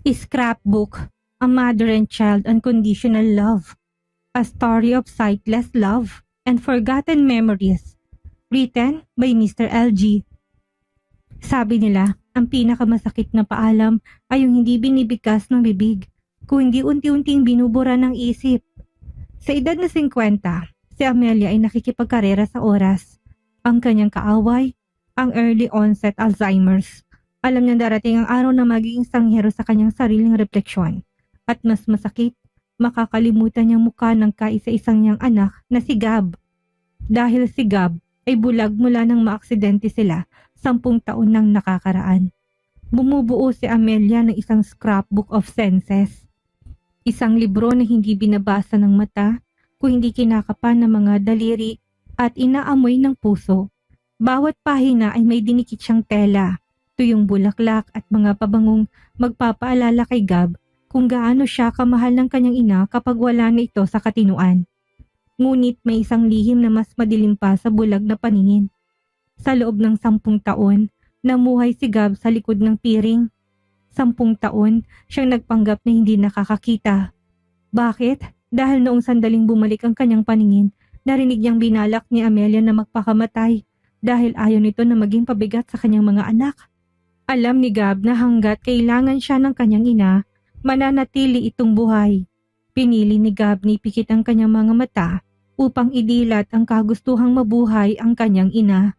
Scrapbook, A Mother and Child Unconditional Love, A Story of Sightless Love and Forgotten Memories, written by Mr. LG. Sabi nila, ang pinakamasakit na paalam ay yung hindi binibigkas ng bibig, kung hindi unti-unting binubura ng isip. Sa edad na 50, si Amelia ay nakikipagkarera sa oras. Ang kanyang kaaway, ang early onset Alzheimer's. Alam niya darating ang araw na magiging sanghero sa kanyang sariling refleksyon. At mas masakit, makakalimutan niyang mukha ng kaisa-isang niyang anak na si Gab. Dahil si Gab ay bulag mula nang maaksidente sila 10 taon nang nakakaraan. Bumubuo si Amelia ng isang scrapbook of senses. Isang libro na hindi binabasa ng mata, kung hindi kinakapan ng mga daliri at inaamoy ng puso. Bawat pahina ay may dinikit siyang tela, tuyong bulaklak at mga pabangong magpapaalala kay Gab kung gaano siya kamahal ng kanyang ina kapag wala na ito sa katinuan. Ngunit may isang lihim na mas madilim pa sa bulag na paningin. Sa loob ng 10 taon, namuhay si Gab sa likod ng piring. 10 taon, siyang nagpanggap na hindi nakakakita. Bakit? Dahil noong sandaling bumalik ang kanyang paningin, narinig niyang binalak ni Amelia na magpakamatay dahil ayaw nito na maging pabigat sa kanyang mga anak. Alam ni Gab na hanggat kailangan siya ng kanyang ina, mananatili itong buhay. Pinili ni Gab na ipikit ang kanyang mga mata upang idilat ang kagustuhang mabuhay ang kanyang ina.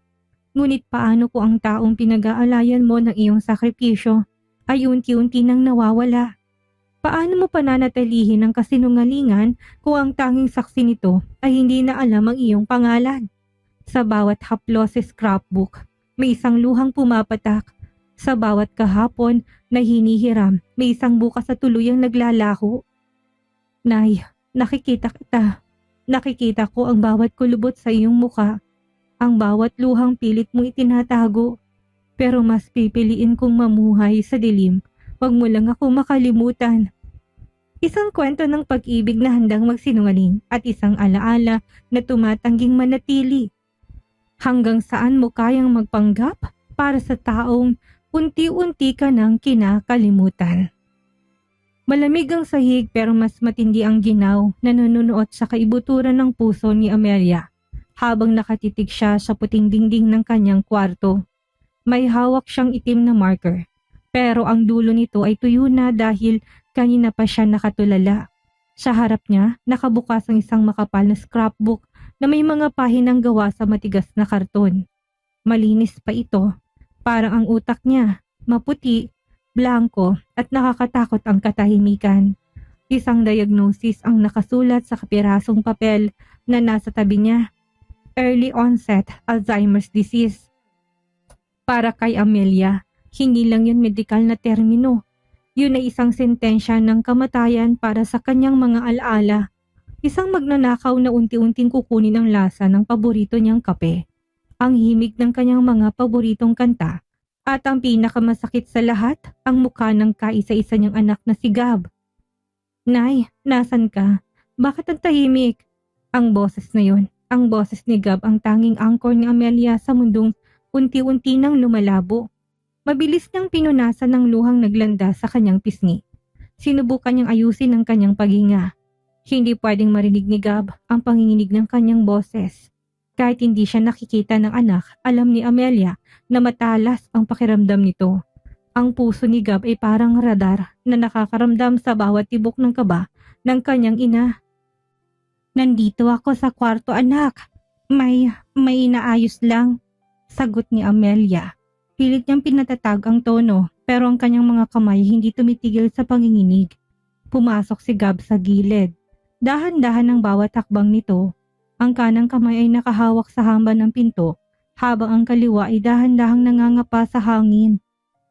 Ngunit paano kung ang taong pinag-aalayan mo ng iyong sakripisyo ay unti-unti nang nawawala? Paano mo pananatilihin ang kasinungalingan kung ang tanging saksi nito ay hindi na alam ang iyong pangalan? Sa bawat haplos sa scrapbook, may isang luhang pumapatak. Sa bawat kahapon na hinihiram, may isang bukas na tuluyang naglalaho. Nay, nakikita kita. Nakikita ko ang bawat kulubot sa iyong muka. Ang bawat luhang pilit mo itinatago. Pero mas pipiliin kong mamuhay sa dilim. Huwag mo lang ako makalimutan. Isang kwento ng pag-ibig na handang magsinungaling at isang alaala na tumatangging manatili. Hanggang saan mo kayang magpanggap para sa taong unti-unti ka nang kinakalimutan. Malamig ang sahig pero mas matindi ang ginaw na nanunuot sa kaibuturan ng puso ni Amelia habang nakatitig siya sa puting dingding ng kanyang kwarto. May hawak siyang itim na marker pero ang dulo nito ay tuyo na dahil kanina pa siya nakatulala. Sa harap niya nakabukas ang isang makapal na scrapbook na may mga pahinang gawa sa matigas na karton. Malinis pa ito. Parang ang utak niya, maputi, blanko at nakakatakot ang katahimikan. Isang diagnosis ang nakasulat sa kapirasong papel na nasa tabi niya. Early onset Alzheimer's disease. Para kay Amelia, hindi lang yun medikal na termino. Yun ay isang sentensya ng kamatayan para sa kanyang mga alaala. Isang magnanakaw na unti-unting kukunin ang lasa ng paborito niyang kape. Ang himig ng kanyang mga paboritong kanta, at ang pinakamasakit sa lahat, ang mukha ng kaisa-isa niyang anak na si Gab. Nay, nasan ka? Bakit ang tahimik? Ang boses na yon, ang boses ni Gab ang tanging angkor ni Amelia sa mundong unti-unti nang lumalabo. Mabilis niyang pinunasan ng luhang naglanda sa kanyang pisngi. Sinubukan niyang ayusin ang kanyang paghinga. Hindi pwedeng marinig ni Gab ang panginginig ng kanyang boses. Kahit hindi siya nakikita ng anak, alam ni Amelia na matalas ang pakiramdam nito. Ang puso ni Gab ay parang radar na nakakaramdam sa bawat tibok ng kaba ng kanyang ina. Nandito ako sa kwarto, anak. May inaayos lang, sagot ni Amelia. Pilit niyang pinatatag ang tono pero ang kanyang mga kamay hindi tumitigil sa panginginig. Pumasok si Gab sa gilid. Dahan-dahan ang bawat hakbang nito. Ang kanang kamay ay nakahawak sa hamba ng pinto habang ang kaliwa ay dahan-dahang nangangapa sa hangin.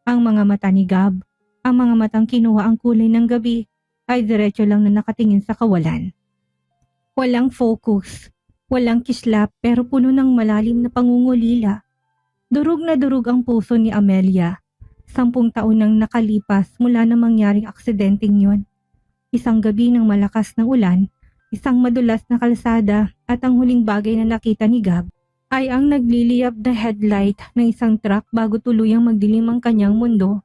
Ang mga mata ni Gab, ang mga matang kinuha ang kulay ng gabi, ay diretso lang na nakatingin sa kawalan. Walang focus, walang kislap pero puno ng malalim na pangungulila. Durog na durog ang puso ni Amelia. 10 taon nang nakalipas mula na mangyaring aksidenteng yun. Isang gabi ng malakas na ulan, isang madulas na kalsada at ang huling bagay na nakita ni Gab ay ang nagliliyab na headlight ng isang truck bago tuluyang magdilim ang kanyang mundo.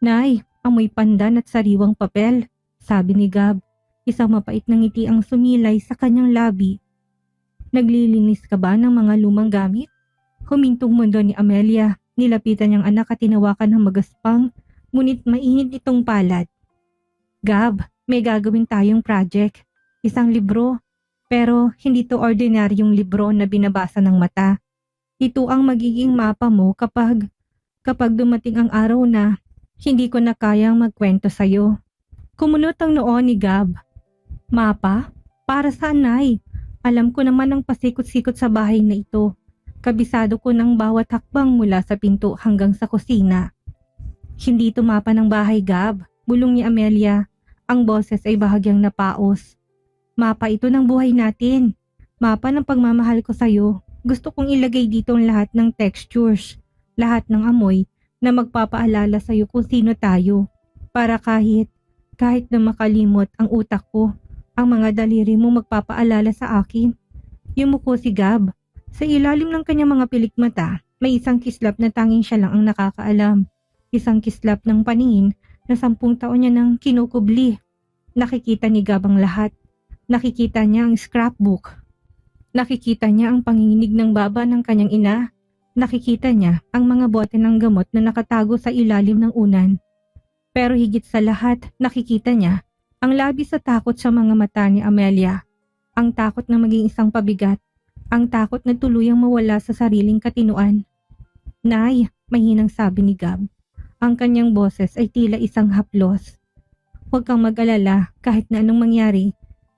Nay, Amoy pandan at sariwang papel, sabi ni Gab. Isang mapait na ngiti ang sumilay sa kanyang labi. Naglilinis ka ba ng mga lumang gamit? Humintong mundo ni Amelia. Nilapitan niyang anak at tinawakan ng magaspang, ngunit mainit itong palad. Gab, may gagawin tayong project. Isang libro. Pero hindi to ordinaryong libro na binabasa ng mata. Ito ang magiging mapa mo kapag dumating ang araw na hindi ko na kayang magkwento sa'yo. Kumunot ang noo ni Gab. Mapa? Para saan, Nay? Alam ko naman ang pasikot-sikot sa bahay na ito. Kabisado ko ng bawat hakbang mula sa pinto hanggang sa kusina. Hindi ito mapa ng bahay, Gab. Bulong ni Amelia. Ang boses ay bahagyang napaos. Mapa ito ng buhay natin. Mapa ng pagmamahal ko sa'yo. Gusto kong ilagay dito ang lahat ng textures, lahat ng amoy na magpapaalala sa'yo kung sino tayo. Para kahit na makalimot ang utak ko, ang mga daliri mo magpapaalala sa akin. Yumuko si Gab. Sa ilalim ng kanyang mga pilik mata, may isang kislap na tanging siya lang ang nakakaalam. Isang kislap ng paningin na 10 taon niya nang kinukubli. Nakikita ni Gab ang lahat. Nakikita niya ang scrapbook. Nakikita niya ang panginginig ng baba ng kanyang ina. Nakikita niya ang mga bote ng gamot na nakatago sa ilalim ng unan. Pero higit sa lahat, nakikita niya ang labis sa takot sa mga mata ni Amelia. Ang takot na maging isang pabigat. Ang takot na tuluyang mawala sa sariling katinuan. Nay, mahinang sabi ni Gab. Ang kanyang boses ay tila isang haplos. Huwag kang mag-alala kahit na anong mangyari.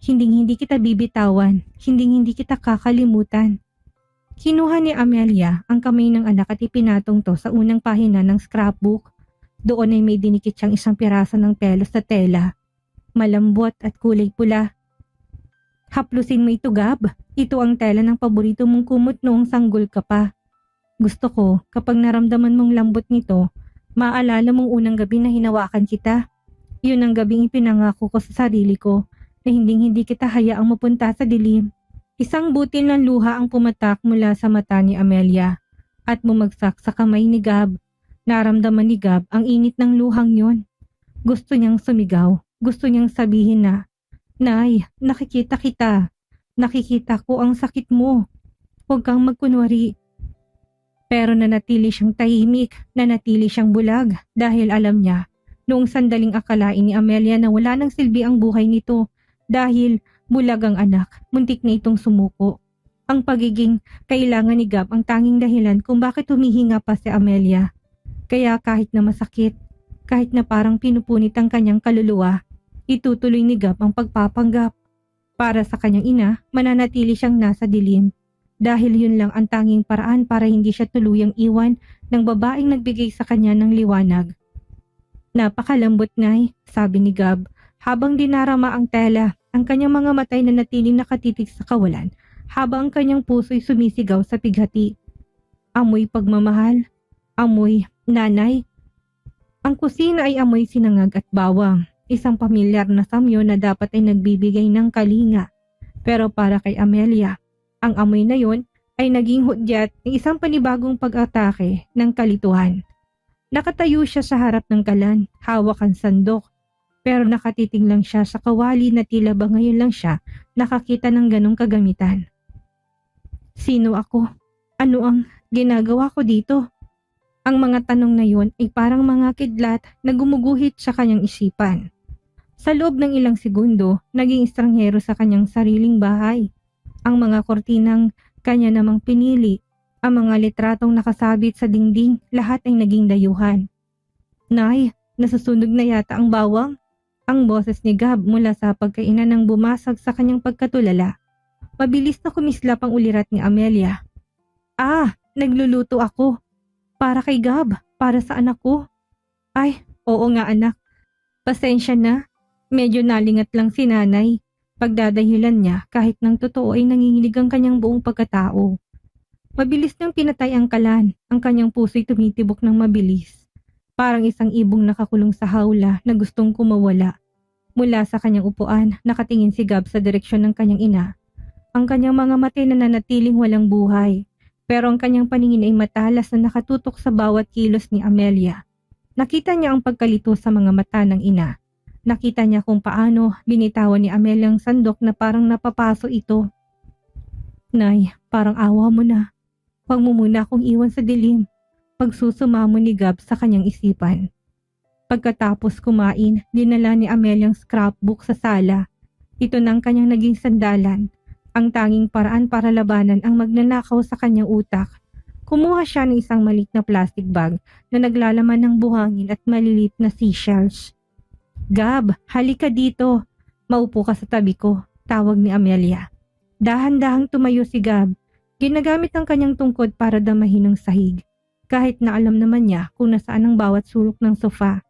Hinding-hindi kita bibitawan, hinding-hindi kita kakalimutan. Kinuha ni Amelia ang kamay ng anak at ipinatong to sa unang pahina ng scrapbook. Doon ay may dinikit siyang isang piraso ng telos na tela. Malambot at kulay pula. Haplusin mo ito, Gab. Ito ang tela ng paborito mong kumot noong sanggol ka pa. Gusto ko, kapag naramdaman mong lambot nito, maalala mong unang gabi na hinawakan kita. Yun ang gabing ipinangako ko sa sarili ko na hinding-hindi kita hayaang mapunta sa dilim. Isang butil ng luha ang pumatak mula sa mata ni Amelia at bumagsak sa kamay ni Gab. Naramdaman ni Gab ang init ng luhang yon. Gusto niyang sumigaw. Gusto niyang sabihin na, Nay, nakikita kita. Nakikita ko ang sakit mo. Huwag kang magkunwari. Pero nanatili siyang tahimik, nanatili siyang bulag dahil alam niya noong sandaling akalain ni Amelia na wala nang silbi ang buhay nito dahil bulag ang anak, muntik na itong sumuko. Ang pagiging kailangan ni Gab ang tanging dahilan kung bakit humihinga pa si Amelia. Kaya kahit na masakit, kahit na parang pinupunit ang kanyang kaluluwa, itutuloy ni Gab ang pagpapanggap. Para sa kanyang ina, mananatili siyang nasa dilim. Dahil yun lang ang tanging paraan para hindi siya tuluyang iwan ng babaeng nagbigay sa kanya ng liwanag. Napakalambot, Nay, sabi ni Gab. Habang dinarama ang tela, ang kanyang mga matay na natiling nakatitig sa kawalan, habang ang kanyang puso'y sumisigaw sa pighati. Amoy pagmamahal, amoy nanay. Ang kusina ay amoy sinangag at bawang, isang pamilyar na samyo na dapat ay nagbibigay ng kalinga. Pero para kay Amelia, ang amoy na yon ay naging hudyat ng isang panibagong pag-atake ng kalituhan. Nakatayo siya sa harap ng kalan, hawak ang sandok. Pero nakatiting lang siya sa kawali na tila ba ngayon lang siya nakakita ng ganong kagamitan. Sino ako? Ano ang ginagawa ko dito? Ang mga tanong na yun ay parang mga kidlat na gumuguhit sa kanyang isipan. Sa loob ng ilang segundo, naging estranghero sa kanyang sariling bahay. Ang mga kortinang kanya namang pinili, ang mga litratong nakasabit sa dingding, lahat ay naging dayuhan. Nay, nasusunog na yata ang bawang. Ang boses ni Gab mula sa pagkainan ng bumasag sa kanyang pagkatulala. Mabilis na kumislap ang ulirat ni Amelia. Nagluluto ako. Para kay Gab, para sa anak ko. Ay, oo nga anak. Pasensya na, medyo nalingat lang si nanay. Pagdadahilan niya kahit ng totoo ay nanginginig ang kanyang buong pagkatao. Mabilis niyang pinatay ang kalan, ang kanyang puso'y tumitibok ng mabilis. Parang isang ibong nakakulong sa hawla na gustong kumawala. Mula sa kanyang upuan, nakatingin si Gab sa direksyon ng kanyang ina. Ang kanyang mga mata na nanatiling walang buhay, pero ang kanyang paningin ay matalas na nakatutok sa bawat kilos ni Amelia. Nakita niya ang pagkalito sa mga mata ng ina. Nakita niya kung paano binitawan ni Amelia ang sandok na parang napapaso ito. Nay, parang awa mo na. Huwag mo muna akong iwan sa dilim. Pagsusumamo ni Gab sa kanyang isipan. Pagkatapos kumain, dinala ni Amelia ang scrapbook sa sala. Ito na ang kanyang naging sandalan. Ang tanging paraan para labanan ang magnanakaw sa kanyang utak. Kumuha siya ng isang maliit na plastic bag na naglalaman ng buhangin at malilit na seashells. Gab, halika dito. Maupo ka sa tabi ko, tawag ni Amelia. Dahan-dahang tumayo si Gab. Ginagamit ang kanyang tungkod para damahin ang sahig. Kahit na alam naman niya kung nasaan ang bawat sulok ng sofa.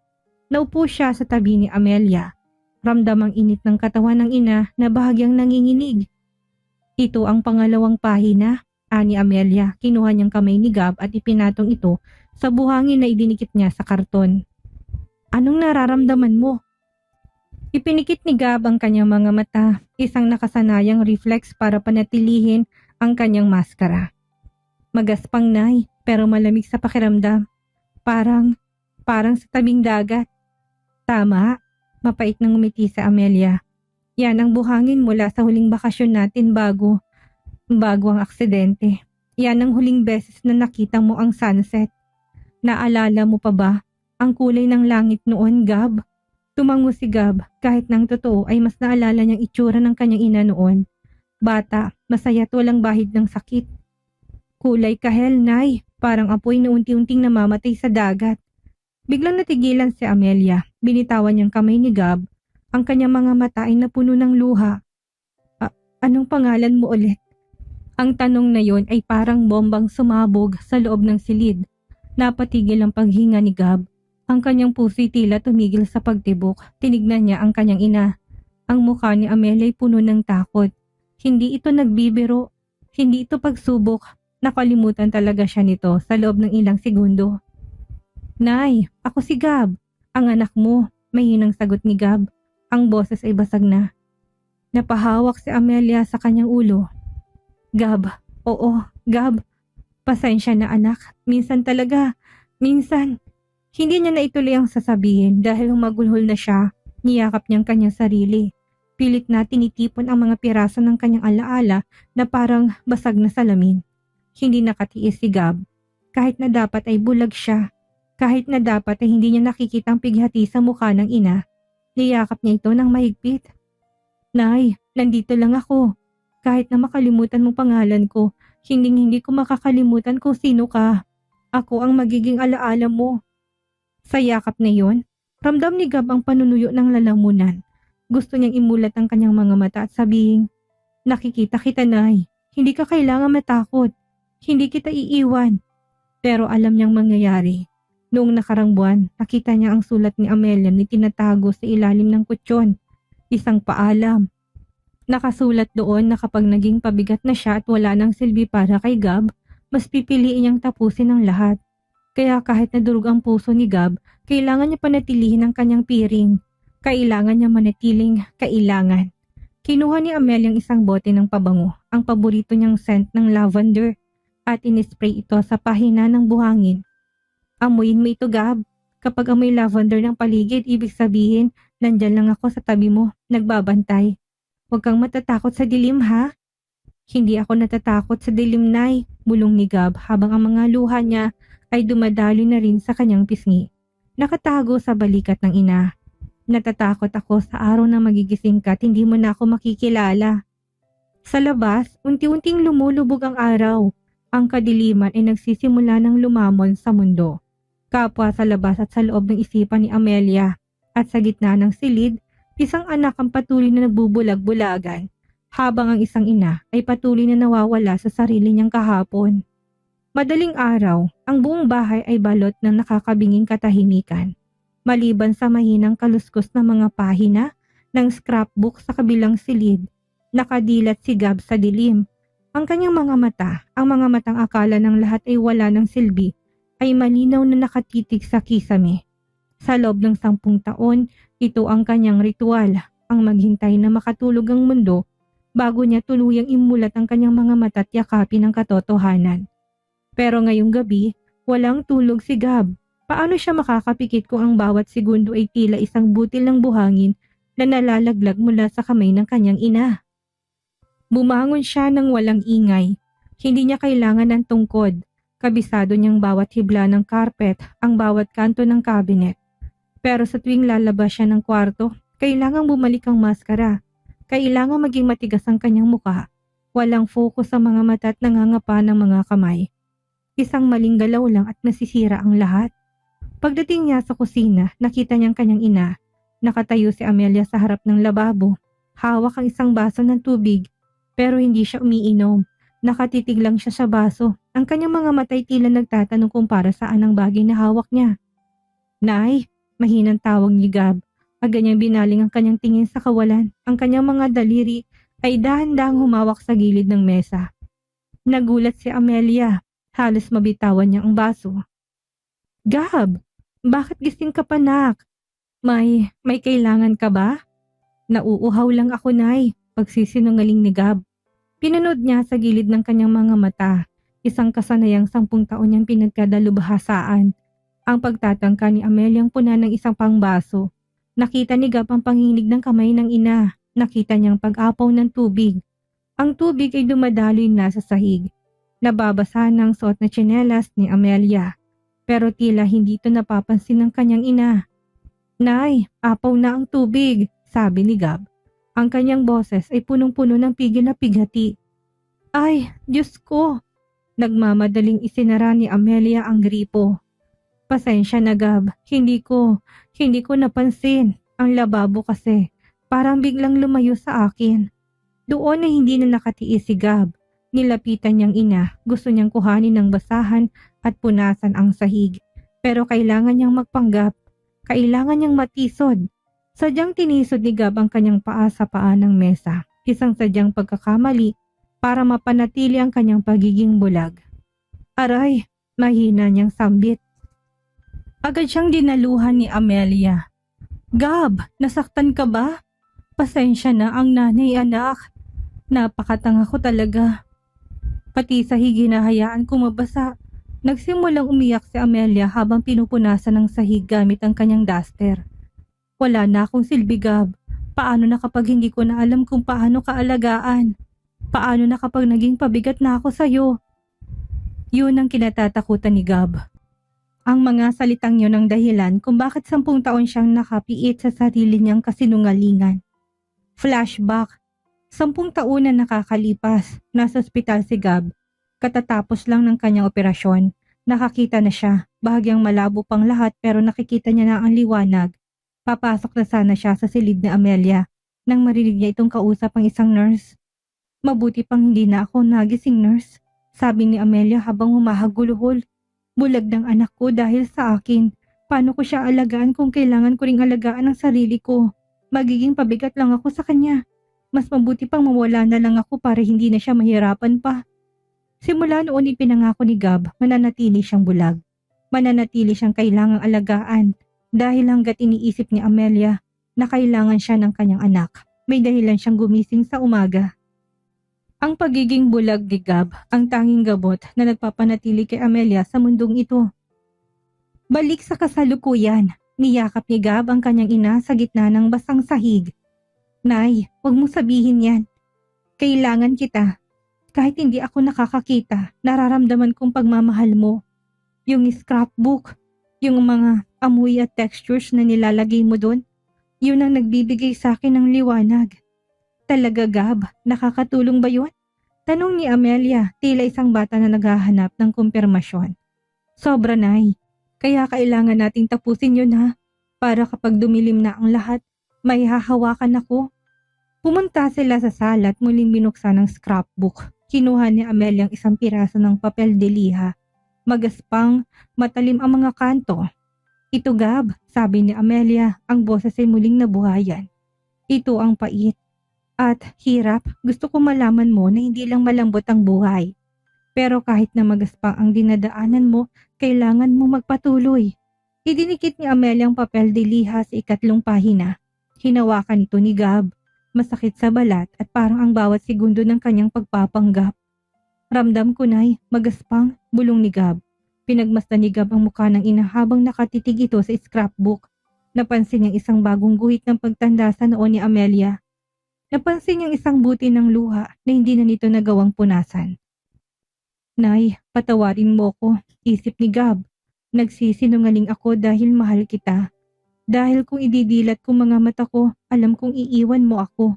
Naupo siya sa tabi ni Amelia. Ramdam ang init ng katawan ng ina na bahagyang nanginginig. Ito ang pangalawang pahina, ani Amelia. Kinuha niyang kamay ni Gab at ipinatong ito sa buhangin na idinikit niya sa karton. Anong nararamdaman mo? Ipinikit ni Gab ang kanyang mga mata, isang nakasanayang reflex para panatilihin ang kanyang maskara. Magaspang, Nay, pero malamig sa pakiramdam. Parang sa tabing dagat. Tama, mapait nang umiti sa Amelia. Yan ang buhangin mula sa huling bakasyon natin bago ang aksidente. Yan ang huling beses na nakita mo ang sunset. Naalala mo pa ba ang kulay ng langit noon, Gab? Tumango si Gab, kahit nang totoo ay mas naalala niyang itsura ng kanyang ina noon. Bata, masaya at walang bahid ng sakit. Kulay kahel, Nay, parang apoy na unti-unting namamatay sa dagat. Biglang natigilan si Amelia, binitawan niyang kamay ni Gab. Ang kanyang mga mata ay napuno ng luha. Anong pangalan mo ulit? Ang tanong na yon ay parang bombang sumabog sa loob ng silid. Napatigil ang paghinga ni Gab. Ang kanyang puso'y tila tumigil sa pagtibok. Tinignan niya ang kanyang ina. Ang mukha ni Amelia ay puno ng takot. Hindi ito nagbibiro. Hindi ito pagsubok. Nakalimutan talaga siya nito sa loob ng ilang segundo. Nay, ako si Gab. Ang anak mo. Mahinang sagot ni Gab. Ang boses ay basag na. Napahawak si Amelia sa kanyang ulo. Gab, oo, Gab. Pasensya na anak. Minsan talaga. Minsan. Hindi niya na ituloy ang sasabihin dahil humagulhol na siya. Niyakap niyang kanyang sarili. Pilit na tinitipon ang mga piraso ng kanyang alaala na parang basag na salamin. Hindi nakatiis si Gab. Kahit na dapat ay bulag siya. Kahit na dapat ay hindi niya nakikita ang pighati sa mukha ng ina. Niyakap niya ito ng mahigpit. Nay, nandito lang ako. Kahit na makalimutan mo pangalan ko, hindi ko makakalimutan kung sino ka. Ako ang magiging alaala mo. Sa yakap na yon, ramdam ni Gab ang panunuyo ng lalamunan. Gusto niyang imulat ang kanyang mga mata at sabihin, nakikita kita, Nay. Hindi ka kailangan matakot. Hindi kita iiwan. Pero alam niyang mangyayari. Noong nakarang buwan, nakita niya ang sulat ni Amelia na tinatago sa ilalim ng kutsyon. Isang paalam. Nakasulat doon na kapag naging pabigat na siya at wala nang silbi para kay Gab, mas pipiliin niyang tapusin ang lahat. Kaya kahit nadurog ang puso ni Gab, kailangan niya panatilihin ang kanyang piring. Kailangan niya manatiling kailangan. Kinuha ni Amelia ang isang bote ng pabango, ang paborito niyang scent ng lavender, at inispray ito sa pahina ng buhangin. Amuyin mo ito, Gab. Kapag amoy lavender ng paligid, ibig sabihin, nandyan lang ako sa tabi mo, nagbabantay. Huwag kang matatakot sa dilim, ha? Hindi ako natatakot sa dilim, Nay, bulong ni Gab habang ang mga luha niya ay dumadaloy na rin sa kanyang pisngi. Nakatago sa balikat ng ina. Natatakot ako sa araw na magigising ka at hindi mo na ako makikilala. Sa labas, unti-unting lumulubog ang araw. Ang kadiliman ay nagsisimula ng lumamon sa mundo. Kapwa sa labas at sa loob ng isipan ni Amelia. At sa gitna ng silid, isang anak ang patuloy na nagbubulag-bulagan, habang ang isang ina ay patuloy na nawawala sa sarili niyang kahapon. Madaling araw, ang buong bahay ay balot ng nakakabinging katahimikan. Maliban sa mahinang kaluskos na mga pahina ng scrapbook sa kabilang silid, nakadilat si Gab sa dilim. Ang kanyang mga mata, ang mga matang akala ng lahat ay wala ng silbi, ay malinaw na nakatitig sa kisame. Sa loob ng 10 taon, ito ang kanyang ritual, ang maghintay na makatulog ang mundo bago niya tuluyang imulat ang kanyang mga mata at yakapin ang katotohanan. Pero ngayong gabi, walang tulog si Gab. Paano siya makakapikit kung ang bawat segundo ay tila isang butil ng buhangin na nalalaglag mula sa kamay ng kanyang ina? Bumangon siya ng walang ingay. Hindi niya kailangan ng tungkod. Kabisado niyang bawat hibla ng carpet, ang bawat kanto ng cabinet. Pero sa tuwing lalabas siya ng kwarto, kailangang bumalik ang maskara. Kailangang maging matigas ang kanyang muka. Walang focus sa mga mata at nangangapa ng mga kamay. Isang maling galaw lang at nasisira ang lahat. Pagdating niya sa kusina, nakita niyang kanyang ina. Nakatayo si Amelia sa harap ng lababo. Hawak ang isang baso ng tubig, pero hindi siya umiinom. Nakatitig lang siya sa baso. Ang kanyang mga matay tila nagtatanong kung para saan ang bagay na hawak niya. Nay, mahinang tawag ni Gab. Agad niyang binaling ang kanyang tingin sa kawalan. Ang kanyang mga daliri ay dahan-dahang humawak sa gilid ng mesa. Nagulat si Amelia. Halos mabitawan niya ang baso. Gab, bakit gising ka pa, nak? May kailangan ka ba? Nauuhaw lang ako, Nay. Pagsisinungaling ni Gab. Pinanood niya sa gilid ng kanyang mga mata. Isang kasanayang 10 taon niyang pinagkadalubhasaan. Ang pagtatangka ni Amelia ang puna ng isang pangbaso. Nakita ni Gab ang panginig ng kamay ng ina. Nakita niyang pag-apaw ng tubig. Ang tubig ay dumadaloy na sa sahig. Nababasa ng suot na tsinelas ni Amelia. Pero tila hindi ito napapansin ng kanyang ina. Nay, apaw na ang tubig, sabi ni Gab. Ang kanyang boses ay punong-puno ng pigil na pighati. Ay, Diyos ko! Nagmamadaling isinara ni Amelia ang gripo. Pasensya na, Gab, hindi ko napansin. Ang lababo kasi, parang biglang lumayo sa akin. Doon ay hindi na nakatiis si Gab. Nilapitan niyang ina, gusto niyang kuhanin ng basahan at punasan ang sahig. Pero kailangan niyang magpanggap. Kailangan niyang matisod. Sadyang tinisod ni Gab ang kanyang paa sa paa ng mesa. Isang sadyang pagkakamali para mapanatili ang kanyang pagiging bulag. Aray, mahina niyang sambit. Agad siyang dinaluhan ni Amelia. Gab, nasaktan ka ba? Pasensya na ang nanay, anak. Napakatanga ko talaga. Pati sahig hinahayaan ko mabasa. Nagsimulang umiyak si Amelia habang pinupunasan ng sahig gamit ang kanyang duster. Wala na akong silbi, Gab. Paano na kapag hindi ko na alam kung paano kaalagaan? Paano na kapag naging pabigat na ako sa'yo? Yun ang kinatatakutan ni Gab. Ang mga salitang yun ang dahilan kung bakit 10 taon siyang nakapiit sa sarili niyang kasinungalingan. Flashback. 10 taon na nakakalipas. Nasa ospital si Gab. Katatapos lang ng kanyang operasyon. Nakakita na siya. Bahagyang malabo pang lahat pero nakikita niya na ang liwanag. Papasok na sana siya sa silid ni Amelia nang marinig niya itong kausap ang isang nurse. Mabuti pang hindi na ako nagising, nurse. Sabi ni Amelia habang humahaguluhol. Bulag ng anak ko dahil sa akin. Paano ko siya alagaan kung kailangan ko ring alagaan ang sarili ko? Magiging pabigat lang ako sa kanya. Mas mabuti pang mawala na lang ako para hindi na siya mahirapan pa. Simula noon ipinangako ni Gab, mananatili siyang bulag. Mananatili siyang kailangang alagaan dahil hanggat iniisip ni Amelia na kailangan siya ng kanyang anak. May dahilan siyang gumising sa umaga. Ang pagiging bulag ni Gab ang tanging gabot na nagpapanatili kay Amelia sa mundong ito. Balik sa kasalukuyan, niyakap ni Gab ang kanyang ina sa gitna ng basang sahig. Nay, huwag mo sabihin yan. Kailangan kita. Kahit hindi ako nakakakita, nararamdaman kong pagmamahal mo. Yung scrapbook, yung mga amoy at textures na nilalagay mo doon, yun ang nagbibigay sa akin ng liwanag. Talaga, Gab, nakakatulong ba yun? Tanong ni Amelia, tila isang bata na naghahanap ng kumpirmasyon. Sobra, Nay. Kaya kailangan nating tapusin yun, ha? Para kapag dumilim na ang lahat, may hahawakan ako. Pumunta sila sa sala at muling binuksan ang scrapbook. Kinuha ni Amelia ang isang piraso ng papel de liha. Magaspang, matalim ang mga kanto. Ito, Gab, sabi ni Amelia, ang boses ay muling nabuhayan. Ito ang pait. At hirap, gusto ko malaman mo na hindi lang malambot ang buhay. Pero kahit na magaspang ang dinadaanan mo, kailangan mo magpatuloy. Idinikit ni Amelia ang papel de liha sa 3 pahina. Hinawakan ito ni Gab. Masakit sa balat at parang ang bawat segundo ng kanyang pagpapanggap. Ramdam ko, Nay, magaspang, bulong ni Gab. Pinagmasdan ni Gab ang mukha ng ina habang nakatitig ito sa scrapbook. Napansin niyang isang bagong guhit ng pagtanda sa noo ni Amelia. Napansin niyang isang buti ng luha na hindi na nito nagawang punasan. Nay, patawarin mo ko, isip ni Gab. Nagsisinungaling ako dahil mahal kita. Dahil kung ididilat ko mga mata ko, alam kong iiwan mo ako.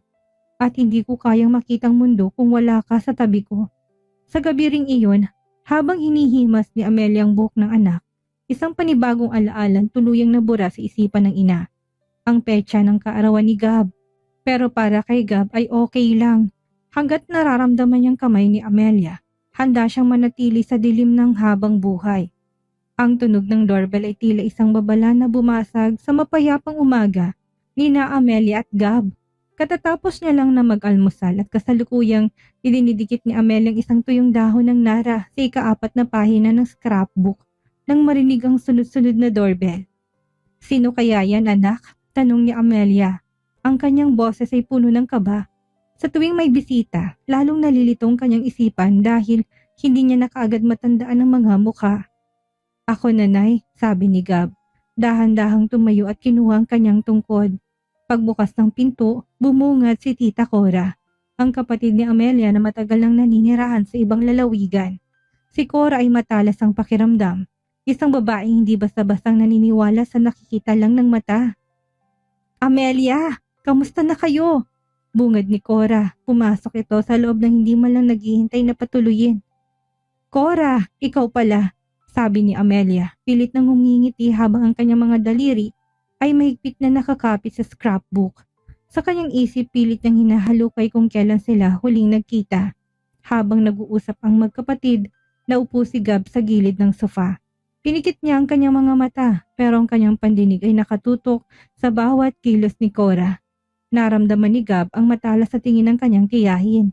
At hindi ko kayang makitang mundo kung wala ka sa tabi ko. Sa gabi ring iyon, habang hinihimas ni Amelia ang buhok ng anak, isang panibagong alaalan tuluyang nabura sa isipan ng ina. Ang petsa ng kaarawan ni Gab. Pero para kay Gab ay okay lang. Hanggat nararamdaman niyang kamay ni Amelia, handa siyang manatili sa dilim ng habang buhay. Ang tunog ng doorbell ay tila isang babala na bumasag sa mapayapang umaga ni na Amelia at Gab. Katatapos niya lang na mag-almusal at kasalukuyang idinidikit ni Amelia ang isang tuyong dahon ng nara sa ika-4 na pahina ng scrapbook nang marinig ang sunod-sunod na doorbell. Sino kaya yan, anak? Tanong ni Amelia. Ang kanyang boses ay puno ng kaba. Sa tuwing may bisita, lalong nalilitong kanyang isipan dahil hindi niya na kaagad matandaan ang mga mukha. Ako, nanay, sabi ni Gab. Dahan-dahang tumayo at kinuha ang kanyang tungkod. Pagbukas ng pinto, bumungad si Tita Cora, ang kapatid ni Amelia na matagal nang naninirahan sa ibang lalawigan. Si Cora ay matalas ang pakiramdam. Isang babaeng hindi basta-bastang naniniwala sa nakikita lang ng mata. Amelia, kamusta na kayo? Bungad ni Cora. Pumasok ito sa loob ng hindi man lang naghihintay na patuluyin. Cora, ikaw pala, sabi ni Amelia. Pilit nang humingiti habang ang kanyang mga daliri ay mahigpit na nakakapit sa scrapbook. Sa kanyang isip, pilit niyang hinahalukay kung kailan sila huling nagkita. Habang nag-uusap ang magkapatid, naupo si Gab sa gilid ng sofa. Pinikit niya ang kanyang mga mata, pero ang kanyang pandinig ay nakatutok sa bawat kilos ni Cora. Naramdaman ni Gab ang matalas sa tingin ng kanyang tiyahin.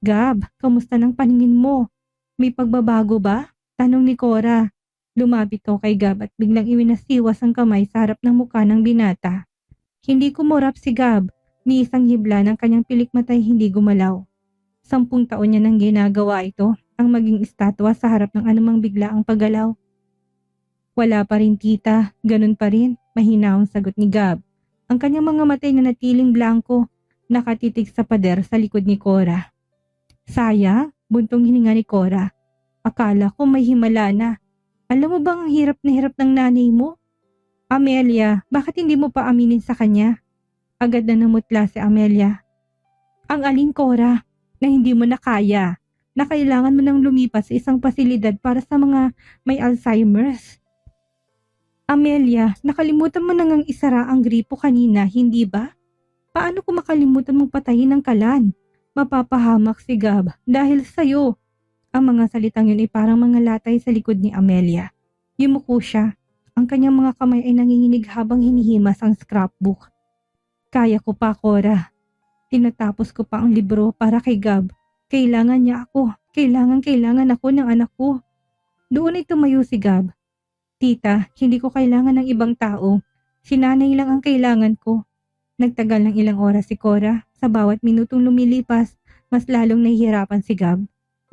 Gab, kamusta ng paningin mo? May pagbabago ba? Tanong ni Cora. Lumapit ito kay Gab at biglang iwinasiwas ang kamay sa harap ng mukha ng binata. Hindi kumurap si Gab, ni isang hibla ng kanyang pilik matay hindi gumalaw. 10 taon niya nang ginagawa ito, ang maging estatwa sa harap ng anumang biglaang paggalaw. Wala pa rin tita, ganun pa rin, mahinaong sagot ni Gab. Ang kanyang mga matay na natiling blanko, nakatitig sa pader sa likod ni Cora. Sayang, buntong hininga ni Cora. Akala ko may himala na. Alam mo bang ang hirap na hirap ng nanay mo? Amelia, bakit hindi mo pa aminin sa kanya? Agad na namutla si Amelia. Ang alin, Cora, na hindi mo na kaya, na kailangan mo nang lumipas sa isang pasilidad para sa mga may Alzheimer's. Amelia, nakalimutan mo nang isara ang gripo kanina, hindi ba? Paano kung makalimutan mong patayin ang kalan? Mapapahamak si Gab dahil sa'yo. Ang mga salitang yun ay parang mga latay sa likod ni Amelia. Yumuko siya. Ang kanyang mga kamay ay nanginginig habang hinihimas ang scrapbook. Kaya ko pa, Cora. Tinatapos ko pa ang libro para kay Gab. Kailangan niya ako. Kailangan ako ng anak ko. Doon ay tumayo si Gab. Tita, hindi ko kailangan ng ibang tao. Si nanay lang ang kailangan ko. Nagtagal ng ilang oras si Cora. Sa bawat minutong lumilipas, mas lalong nahihirapan si Gab.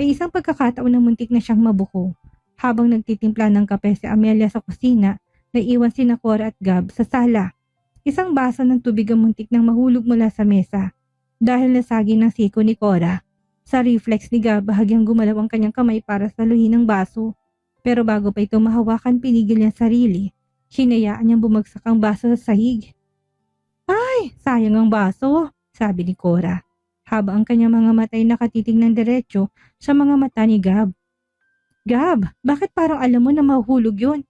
May isang pagkakataon na muntik na siyang mabuko. Habang nagtitimpla ng kape si Amelia sa kusina, naiwan si Cora at Gab sa sala. Isang baso ng tubig ang muntik nang mahulog mula sa mesa. Dahil nasagi ng siko ni Cora. Sa reflex ni Gab, bahagyang gumalaw ang kanyang kamay para saluhin ang baso. Pero bago pa ito mahawakan, pinigil niya sarili. Hinayaan niyang bumagsak ang baso sa sahig. Ay, sayang ang baso, sabi ni Cora. Habang ang kanyang mga mata ay nakatitig ng diretso sa mga mata ni Gab. Gab, bakit parang alam mo na mahuhulog yun?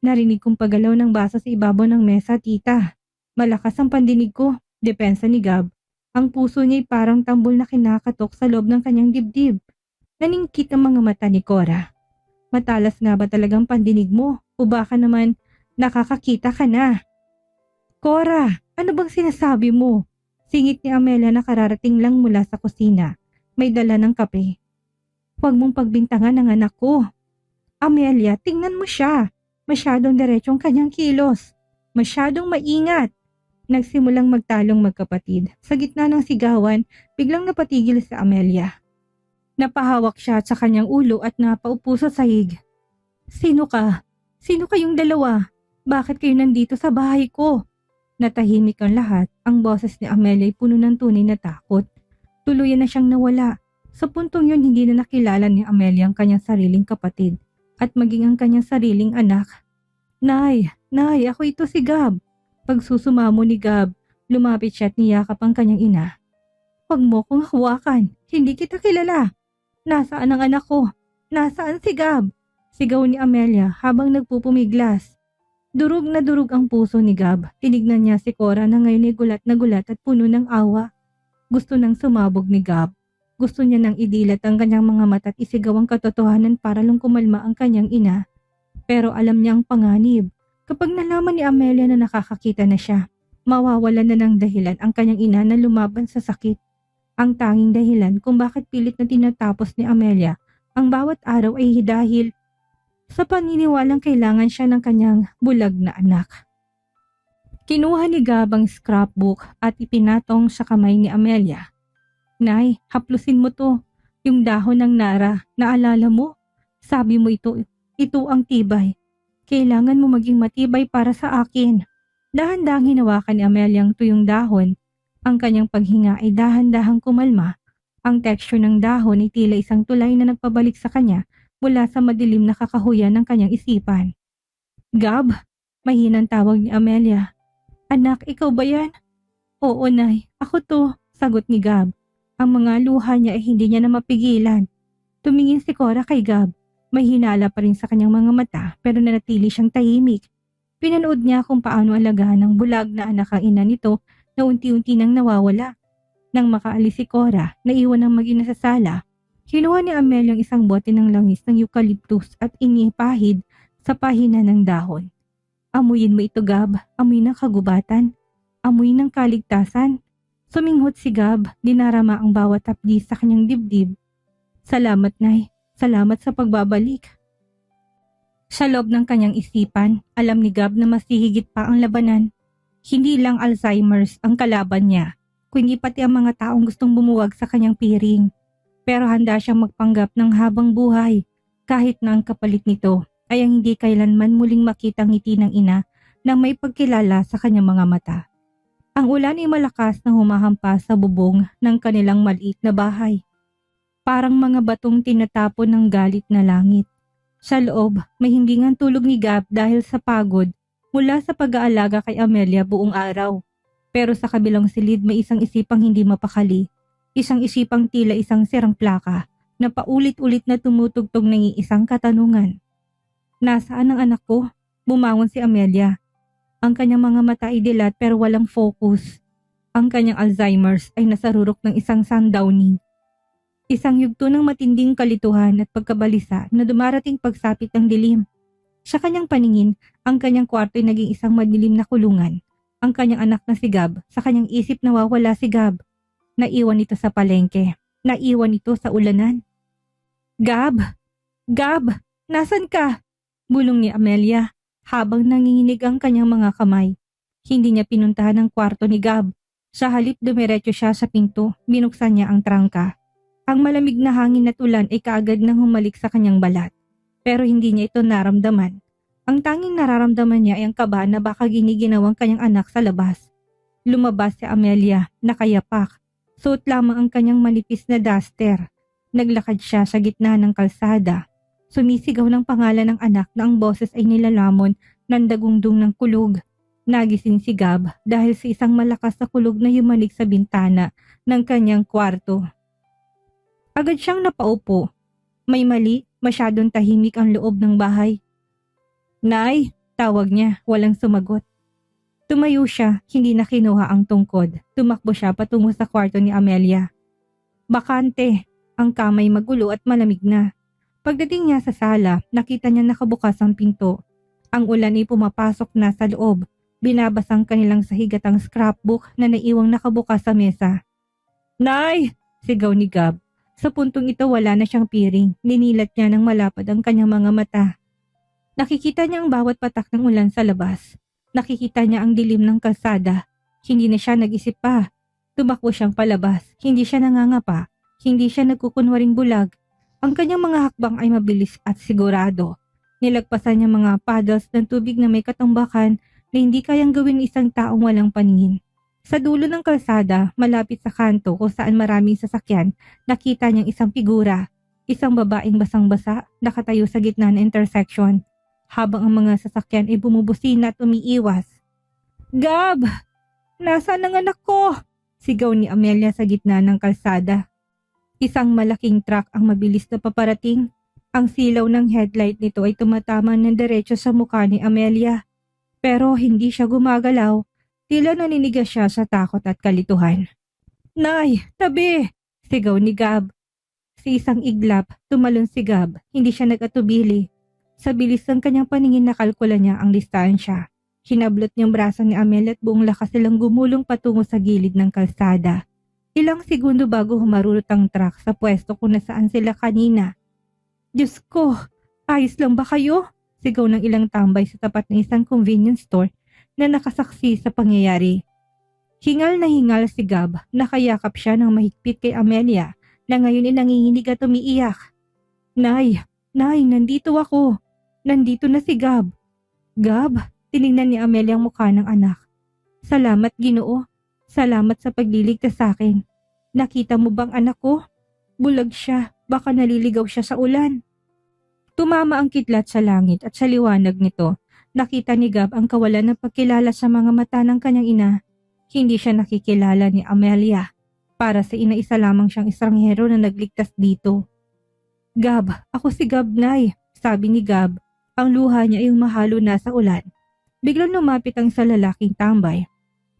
Narinig kong paggalaw ng baso sa ibabaw ng mesa, tita. Malakas ang pandinig ko, depensa ni Gab. Ang puso niya ay parang tambol na kinakatok sa loob ng kanyang dibdib. Naningkit ang mga mata ni Cora. Matalas nga ba talagang pandinig mo? O baka naman nakakakita ka na? Cora, ano bang sinasabi mo? Singit ni Amelia na kararating lang mula sa kusina. May dala ng kape. Huwag mong pagbintangan ang anak ko. Amelia, tingnan mo siya. Masyadong diretsong kanyang kilos. Masyadong maingat. Nagsimulang magtalong magkapatid. Sa gitna ng sigawan, biglang napatigil si Amelia. Napahawak siya sa kanyang ulo at napaupo sa sahig. Sino ka? Sino kayong dalawa? Bakit kayo nandito sa bahay ko? Natahimik ang lahat. Ang boses ni Amelia ay puno ng tunay na takot. Tuluyan na siyang nawala. Sa puntong yun, hindi na nakilala ni Amelia ang kanyang sariling kapatid at maging ang kanyang sariling anak. Nay, ako ito si Gab. Pagsusumamo ni Gab, lumapit siya at niyakap ang kanyang ina. Huwag mo kong hawakan. Hindi kita kilala. Nasaan ang anak ko? Nasaan si Gab? Sigaw ni Amelia habang nagpupumiglas. Durog na durog ang puso ni Gab. Tinignan niya si Cora na ngayon ay gulat na gulat at puno ng awa. Gusto nang sumabog ni Gab. Gusto niya nang idilat ang kanyang mga mata at isigaw ang katotohanan para lang kumalma ang kanyang ina. Pero alam niya ang panganib. Kapag nalaman ni Amelia na nakakakita na siya, mawawalan na ng dahilan ang kanyang ina na lumaban sa sakit. Ang tanging dahilan kung bakit pilit na tinatapos ni Amelia ang bawat araw ay dahil sa paniniwalang kailangan siya ng kanyang bulag na anak. Kinuha ni Gab ang scrapbook at ipinatong sa kamay ni Amelia. Nay, haplusin mo to. Yung dahon ng Nara, naalala mo? Sabi mo ito ang tibay. Kailangan mo maging matibay para sa akin. Dahan-dahang hinawakan ni Amelia ang tuyong dahon. Ang kanyang paghinga ay dahan-dahang kumalma. Ang texture ng dahon ay tila isang tulay na nagpabalik sa kanya mula sa madilim na kakahuyan ng kanyang isipan. Gab, mahinang tawag ni Amelia. Anak, ikaw ba yan? Oo, Nay. Ako to, sagot ni Gab. Ang mga luha niya ay hindi niya na mapigilan. Tumingin si Cora kay Gab. May hinala pa rin sa kanyang mga mata pero nanatili siyang tahimik. Pinanood niya kung paano alagaan ng bulag na anak ang ina nito na unti-unti nang nawawala. Nang makaalis si Cora, naiwan ang mag-ina sa sala. Kinuha ni Amelia ang isang bote ng langis ng eucalyptus at inipahid sa pahina ng dahon. Amuyin mo ito, Gab. Amoy ng kagubatan. Amoy ng kaligtasan. Suminghot si Gab, dinarama ang bawat hapdi sa kanyang dibdib. Salamat, Nay. Salamat sa pagbabalik. Sa loob ng kanyang isipan, alam ni Gab na mas hihigit pa ang labanan. Hindi lang Alzheimer's ang kalaban niya, kundi pati ang mga taong gustong bumuwag sa kanyang piring. Pero handa siyang magpanggap ng habang buhay, kahit na ang kapalit nito ay ang hindi kailanman muling makitang ngiti ng ina na may pagkilala sa kanyang mga mata. Ang ulan ay malakas na humahampas sa bubong ng kanilang maliit na bahay. Parang mga batong tinatapon ng galit na langit. Sa loob, may himbingang tulog ni Gab dahil sa pagod mula sa pag-aalaga kay Amelia buong araw. Pero sa kabilang silid may isang isipang hindi mapakali. Isang isipang tila isang sirang plaka na paulit-ulit na tumutugtog ng iisang katanungan. Nasaan ang anak ko? Bumangon si Amelia. Ang kanyang mga mata ay dilat pero walang focus. Ang kanyang Alzheimer's ay nasarurok ng isang sundowning. Isang yugto ng matinding kalituhan at pagkabalisa na dumarating pagsapit ng dilim. Sa kanyang paningin, ang kanyang kwarto ay naging isang madilim na kulungan. Ang kanyang anak na si Gab, sa kanyang isip nawawala si Gab. Naiwan ito sa palengke. Naiwan ito sa ulanan. Gab! Gab! Nasaan ka? Bulong ni Amelia habang nanginginig ang kanyang mga kamay. Hindi niya pinuntahan ang kwarto ni Gab. Sa halip dumiretso siya sa pinto, binuksan niya ang trangka. Ang malamig na hangin at ulan ay kaagad nang humalik sa kanyang balat. Pero hindi niya ito naramdaman. Ang tanging nararamdaman niya ay ang kaba na baka giniginawang kanyang anak sa labas. Lumabas si Amelia, nakayapak. Suot lamang ang kanyang manipis na duster. Naglakad siya sa gitna ng kalsada. Sumisigaw ng pangalan ng anak na ang boses ay nilalamon ng dagundong ng kulog. Nagising si Gab dahil sa isang malakas na kulog na yumanig sa bintana ng kanyang kwarto. Agad siyang napaupo. May mali, masyadong tahimik ang loob ng bahay. Nay, tawag niya, walang sumagot. Tumayo siya, hindi na kinuha ang tungkod. Tumakbo siya patungo sa kwarto ni Amelia. Bakante, ang kamay magulo at malamig na. Pagdating niya sa sala, nakita niya nakabukas ang pinto. Ang ulan ay pumapasok na sa loob. Binabasang kanilang sahigatang scrapbook na naiwang nakabukas sa mesa. Nay! Sigaw ni Gab. Sa puntong ito wala na siyang piring. Ninilat niya ng malapad ang kanyang mga mata. Nakikita niya ang bawat patak ng ulan sa labas. Nakikita niya ang dilim ng kalsada. Hindi na siya nag-isip pa. Tumakbo siyang palabas. Hindi siya nangangapa. Hindi siya nagkukunwaring bulag. Ang kanyang mga hakbang ay mabilis at sigurado. Nilagpasan niya mga paddles ng tubig na may katambakan na hindi kayang gawin ng isang taong walang paningin. Sa dulo ng kalsada, malapit sa kanto kung saan maraming sasakyan, nakita niyang isang figura, isang babaeng basang-basa, nakatayo sa gitna ng intersection, habang ang mga sasakyan ay bumubusina at umiiwas. "Gab! Nasaan ang anak ko?" sigaw ni Amelia sa gitna ng kalsada. Isang malaking truck ang mabilis na paparating. Ang silaw ng headlight nito ay tumatama ng diretso sa mukha ni Amelia. Pero hindi siya gumagalaw. Tila naninigas siya sa takot at kalituhan. "Nay, tabi!" sigaw ni Gab. Sa isang iglap, tumalon si Gab. Hindi siya nag-atubili. Sa bilis ng kanyang paningin nakalkula niya ang distansya. Hinablot niyang braso ni Amelia at buong lakas silang gumulong patungo sa gilid ng kalsada. Ilang segundo bago humarurot ang truck sa pwesto kung nasaan sila kanina. "Diyos ko, ayos lang ba kayo?" sigaw ng ilang tambay sa tapat ng isang convenience store na nakasaksi sa pangyayari. Hingal na hingal si Gab, nakayakap siya ng mahigpit kay Amelia na ngayon ay nanginginig at umiiyak. Nay, nandito ako. Nandito na si Gab." "Gab?" tinignan ni Amelia ang mukha ng anak. "Salamat, Ginoo. Salamat sa pagliligtas sa akin. Nakita mo bang anak ko? Bulag siya, baka naliligaw siya sa ulan." Tumama ang kidlat sa langit at sa liwanag nito, nakita ni Gab ang kawalan ng pagkilala sa mga mata ng kanyang ina. Hindi siya nakikilala ni Amelia. Para sa ina, isa lamang siyang estranghero na nagligtas dito. "Gab, ako si Gab, Nay," sabi ni Gab. Ang luha niya ay umahalo na sa ulan. Biglang lumapit ang sa lalaking tambay.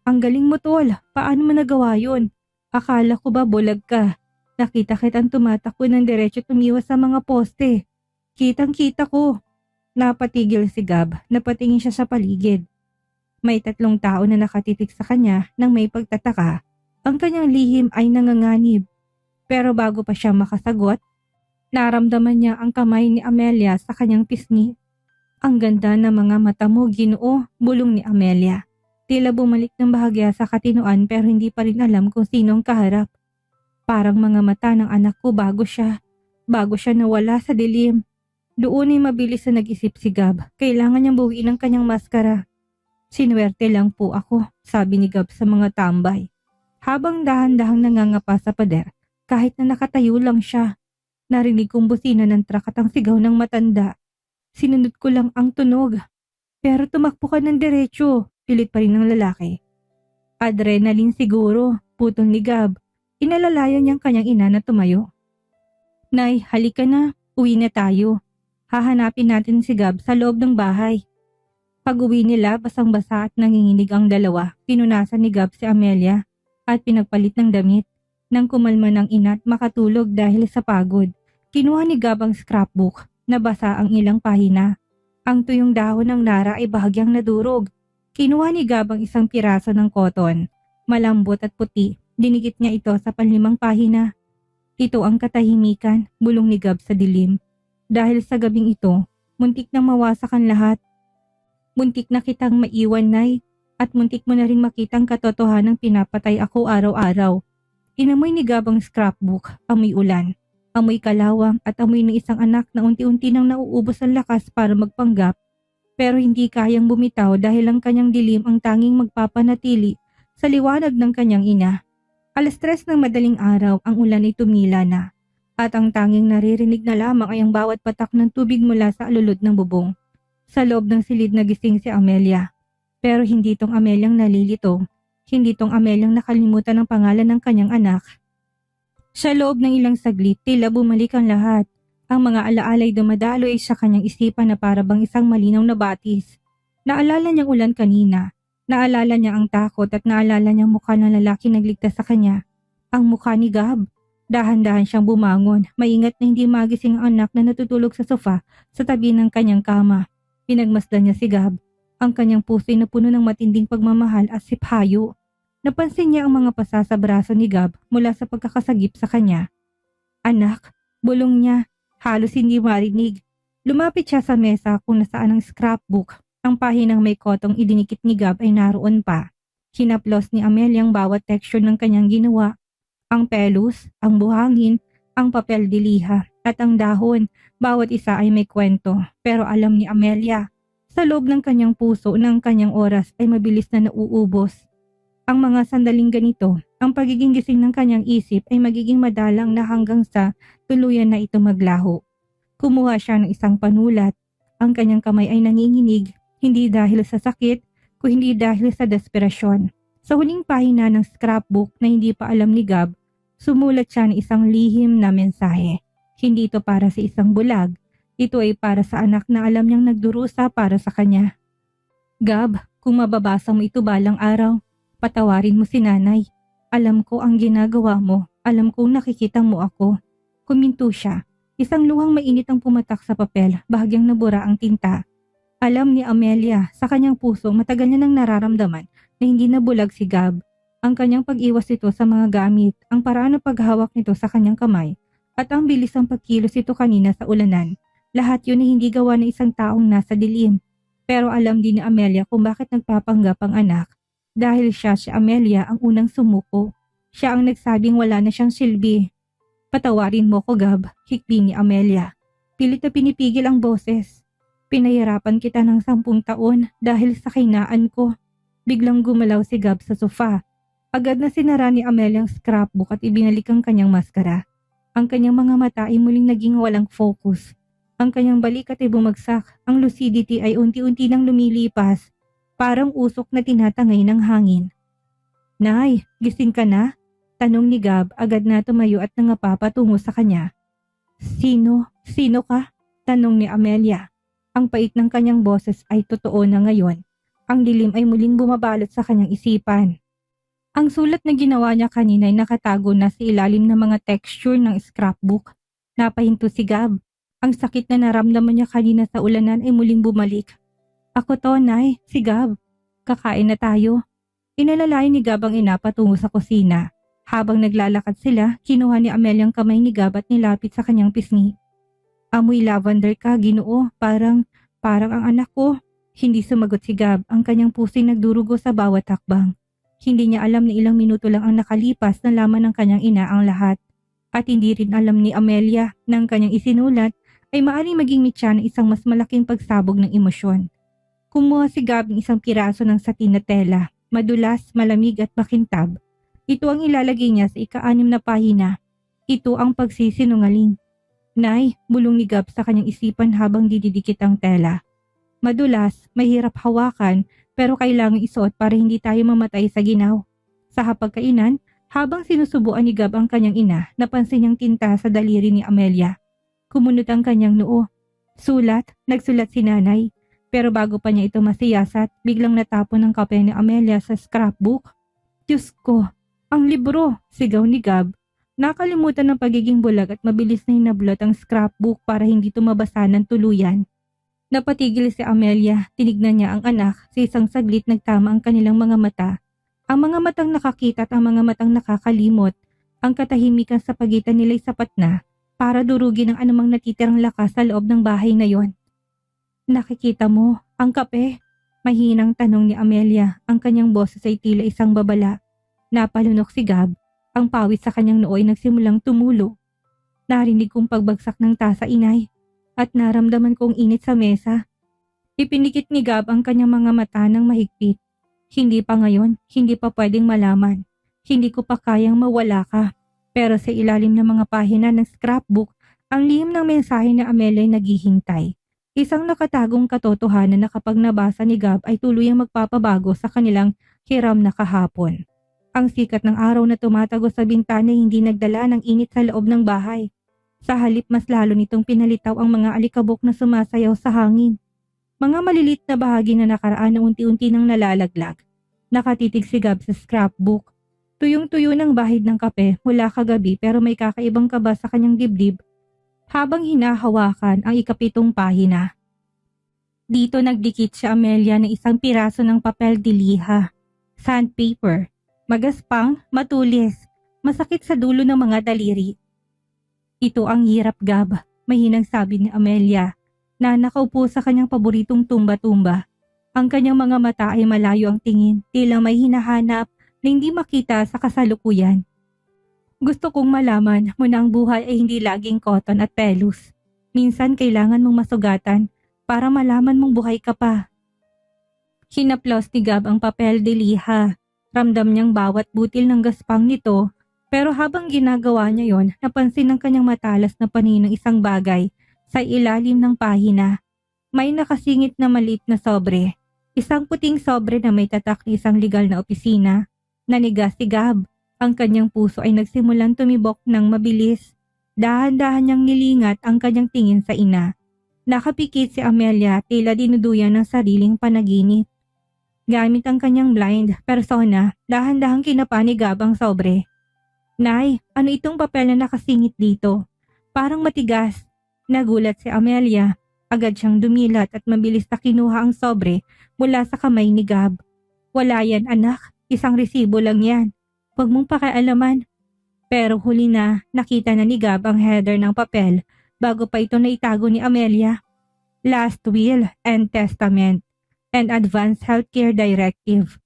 "Ang galing mo, tol. Paano mo nagawa yun? Akala ko ba bulag ka? Nakita kitang tumatakbo ng diretso at umiwas sa mga poste. Kitang-kita ko." Napatigil si Gab, napatingin siya sa paligid. May 3 tao na nakatitig sa kanya nang may pagtataka. Ang kanyang lihim ay nanganganib. Pero bago pa siya makasagot, naramdaman niya ang kamay ni Amelia sa kanyang pisngi. "Ang ganda ng mga mata mo, Ginoo," bulong ni Amelia. Tila bumalik ng bahagya sa katinuan pero hindi pa rin alam kung sino ang kaharap. Parang mga mata ng anak ko bago siya nawala sa dilim. Doon ay mabilis na nag-isip si Gab. Kailangan niyang buwiin ang kanyang maskara. "Sinuwerte lang po ako," sabi ni Gab sa mga tambay. Habang dahan-dahang nangangapa sa pader, kahit na nakatayo lang siya, narinig kong busina ng truck at ang sigaw ng matanda. Sinunod ko lang ang tunog. "Pero tumakbo ka ng diretsyo," pilit pa rin ng lalaki. "Adrenaline siguro," putol ni Gab. Inalalayan niyang kanyang ina na tumayo. "Nay, halika na. Uwi na tayo. Hahanapin natin si Gab sa loob ng bahay." Pag-uwi nila, basang-basa at nanginginig ang dalawa. Pinunasan ni Gab si Amelia at pinagpalit ng damit. Nang kumalma ng ina at makatulog dahil sa pagod, kinuha ni Gab ang scrapbook. Nabasa ang ilang pahina. Ang tuyong dahon ng nara ay bahagyang nadurog. Kinuha ni Gab ang isang piraso ng cotton. Malambot at puti. Dinigit niya ito sa 5 pahina. "Ito ang katahimikan," bulong ni Gab sa dilim. "Dahil sa gabing ito, muntik nang mawasak ang lahat. Muntik na kitang maiwan, Nay, at muntik mo na rin makitang katotohanang pinapatay ako araw-araw." Inamoy ni Gab ang scrapbook, amoy ulan, amoy kalawang at amoy ng isang anak na unti-unti nang nauubos ang lakas para magpanggap. Pero hindi kayang bumitaw dahil ang kanyang dilim ang tanging magpapanatili sa liwanag ng kanyang ina. 3:00 ng madaling araw, ang ulan ay tumila na. At ang tanging naririnig na lamang ay ang bawat patak ng tubig mula sa alulod ng bubong. Sa loob ng silid nagising si Amelia. Pero hindi tong Ameliang nalilito. Hindi tong Ameliang nakalimutan ang pangalan ng kanyang anak. Sa loob ng ilang saglit, tila bumalik ang lahat. Ang mga alaalay dumadaloy sa kanyang isipan na para bang isang malinaw na batis. Naalala niyang ulan kanina. Naalala niya ang takot at naalala niyang mukha ng lalaki nagligtas sa kanya. Ang mukha ni Gab. Dahan-dahan siyang bumangon, maingat na hindi magising ang anak na natutulog sa sofa sa tabi ng kanyang kama. Pinagmasdan niya si Gab. Ang kanyang puso'y napuno ng matinding pagmamahal at siphayo. Napansin niya ang mga pasa sa braso ni Gab mula sa pagkakasagip sa kanya. "Anak," bulong niya, halos hindi marinig. Lumapit siya sa mesa kung nasaan ang scrapbook. Ang pahinang may kotong idinikit ni Gab ay naroon pa. Hinaplos ni Amelia ang bawat texture ng kanyang ginawa. Ang pelos, ang buhangin, ang papel de liha. at ang dahon. Bawat isa ay may kwento. Pero alam ni Amelia, sa loob ng kanyang puso ng kanyang oras ay mabilis na nauubos. Ang mga sandaling ganito, ang pagiging gising ng kanyang isip ay magiging madalang na hanggang sa tuluyan na ito maglaho. Kumuha siya ng isang panulat. Ang kanyang kamay ay nanginginig, hindi dahil sa sakit, kundi dahil sa desperasyon. Sa huling pahina ng scrapbook na hindi pa alam ni Gab, sumulat siya ng isang lihim na mensahe. Hindi ito para sa isang bulag. Ito ay para sa anak na alam niyang nagdurusa para sa kanya. Gab, kung mababasa mo ito balang araw, patawarin mo si nanay. Alam ko ang ginagawa mo. Alam kong nakikita mo ako. Kuminto siya. Isang luhang mainit ang pumatak sa papel, bahagyang nabura ang tinta. Alam ni Amelia, sa kanyang puso matagal niya nang nararamdaman na hindi nabulag si Gab. Ang kanyang pag-iwas nito sa mga gamit, ang paraan ng paghawak nito sa kanyang kamay, at ang bilis ng pagkilos ito kanina sa ulanan. Lahat yun ay hindi gawa ng isang taong nasa dilim. Pero alam din ni Amelia kung bakit nagpapanggap ang anak. Dahil si Amelia ang unang sumuko. Siya ang nagsabing wala na siyang silbi. Patawarin mo ko, Gab, hikbi ni Amelia. Pilit na pinipigil ang boses. Pinahirapan kita ng 10 taon dahil sa kahinaan ko. Biglang gumalaw si Gab sa sofa. Agad na sinara ni Amelia ang scrapbook at ibinalik ang kanyang maskara. Ang kanyang mga mata ay muling naging walang focus. Ang kanyang balikat ay bumagsak. Ang lucidity ay unti-unti nang lumilipas. Parang usok na tinatangay ng hangin. Nay, gising ka na? Tanong ni Gab, agad na tumayo at nangapa patungo sa kanya. Sino ka? Tanong ni Amelia. Ang pait ng kanyang boses ay totoo na ngayon. Ang dilim ay muling bumabalot sa kanyang isipan. Ang sulat na ginawa niya kanina ay nakatago na sa ilalim ng mga texture ng scrapbook. Napahinto si Gab. Ang sakit na naramdaman niya kanina sa ulanan ay muling bumalik. Ako to, Nay, si Gab. Kakain na tayo. Inalalayan ni Gab ang ina patungo sa kusina. Habang naglalakad sila, kinuha ni Amelia ang kamay ni Gab at nilapit sa kanyang pisngi. Amoy lavender ka, Ginoo, parang ang anak ko. Hindi sumagot si Gab, ang kanyang puso'y nagdurugo sa bawat hakbang. Hindi niya alam na ilang minuto lang ang nakalipas na laman ng kanyang ina ang lahat. At hindi rin alam ni Amelia na ang kanyang isinulat ay maaaring maging mitya ng isang mas malaking pagsabog ng emosyon. Kumuha si Gab ng isang piraso ng satin na tela, madulas, malamig at makintab. Ito ang ilalagay niya sa ika-6 na pahina. Ito ang pagsisinungaling. Nay, bulong ni Gab sa kanyang isipan habang dididikit ang tela. Madulas, mahirap hawakan pero kailangang isuot para hindi tayo mamatay sa ginaw. Sa hapagkainan, habang sinusubuan ni Gab ang kanyang ina, napansin niyang tinta sa daliri ni Amelia. Kumunot ang kanyang noo. Nagsulat si nanay. Pero bago pa niya ito masiyasat, biglang natapon ang kape ni Amelia sa scrapbook. Diyos ko, ang libro, sigaw ni Gab. Nakalimutan ng pagiging bulag at mabilis na hinablot ang scrapbook para hindi tumabasa ng tuluyan. Napatigil si Amelia, tinignan niya ang anak, sa isang saglit nagtama ang kanilang mga mata. Ang mga matang nakakita at ang mga matang nakakalimot. Ang katahimikan sa pagitan nila'y sapat na para durugin ang anumang natitirang lakas sa loob ng bahay na yon. Nakikita mo, ang kape? Mahinang tanong ni Amelia, ang kanyang boses ay tila isang babala. Napalunok si Gab, ang pawis sa kanyang noo ay nagsimulang tumulo. Narinig kong pagbagsak ng tasa, inay, at naramdaman kong init sa mesa. Ipinikit ni Gab ang kanyang mga mata ng mahigpit. Hindi pa ngayon, hindi pa pwedeng malaman. Hindi ko pa kayang mawala ka. Pero sa ilalim ng mga pahina ng scrapbook, ang lihim ng mensahe ni Amelia ay naghihintay. Isang nakatagong katotohanan na kapag nabasa ni Gab ay tuluyang magpapabago sa kanilang hiram na kahapon. Ang sikat ng araw na tumatago sa bintana ay hindi nagdala ng init sa loob ng bahay. Sa halip mas lalo nitong pinalitaw ang mga alikabok na sumasayaw sa hangin. Mga malilit na bahagi na nakaraan na unti-unti nang nalalaglag. Nakatitig si Gab sa scrapbook. Tuyong-tuyo ng bahid ng kape mula kagabi pero may kakaibang kaba sa kanyang dibdib habang hinahawakan ang 7 pahina. Dito nagdikit si Amelia ng isang piraso ng papel de liha, sandpaper, magaspang, matulis, masakit sa dulo ng mga daliri. Ito ang hirap, Gab, mahinang sabi ni Amelia, na nakaupo sa kanyang paboritong tumba-tumba. Ang kanyang mga mata ay malayo ang tingin, tila may hinahanap na hindi makita sa kasalukuyan. Gusto kong malaman mo na ang buhay ay hindi laging cotton at pelos. Minsan kailangan mong masugatan para malaman mong buhay ka pa. Hinaplos ni Gab ang papel de liha. Ramdam niyang bawat butil ng gaspang nito, pero habang ginagawa niya yon, napansin ng kanyang matalas na paningin ng isang bagay sa ilalim ng pahina. May nakasingit na maliit na sobre. Isang puting sobre na may tatak ni isang legal na opisina. Nanigas si Gab. Ang kanyang puso ay nagsimulang tumibok ng mabilis. Dahan-dahan niyang nilingat ang kanyang tingin sa ina. Nakapikit si Amelia, tila dinuduyan ng sariling panaginip. Gamit ang kanyang blind persona, dahan-dahang kinapa ni Gab ang sobre. Nay, ano itong papel na nakasingit dito? Parang matigas. Nagulat si Amelia. Agad siyang dumilat at mabilis na kinuha ang sobre mula sa kamay ni Gab. Wala yan anak, isang resibo lang yan. Huwag mong pakialaman. Pero huli na, nakita na ni Gab ang header ng papel bago pa ito naitago ni Amelia. Last Will and Testament and Advanced Healthcare Directive.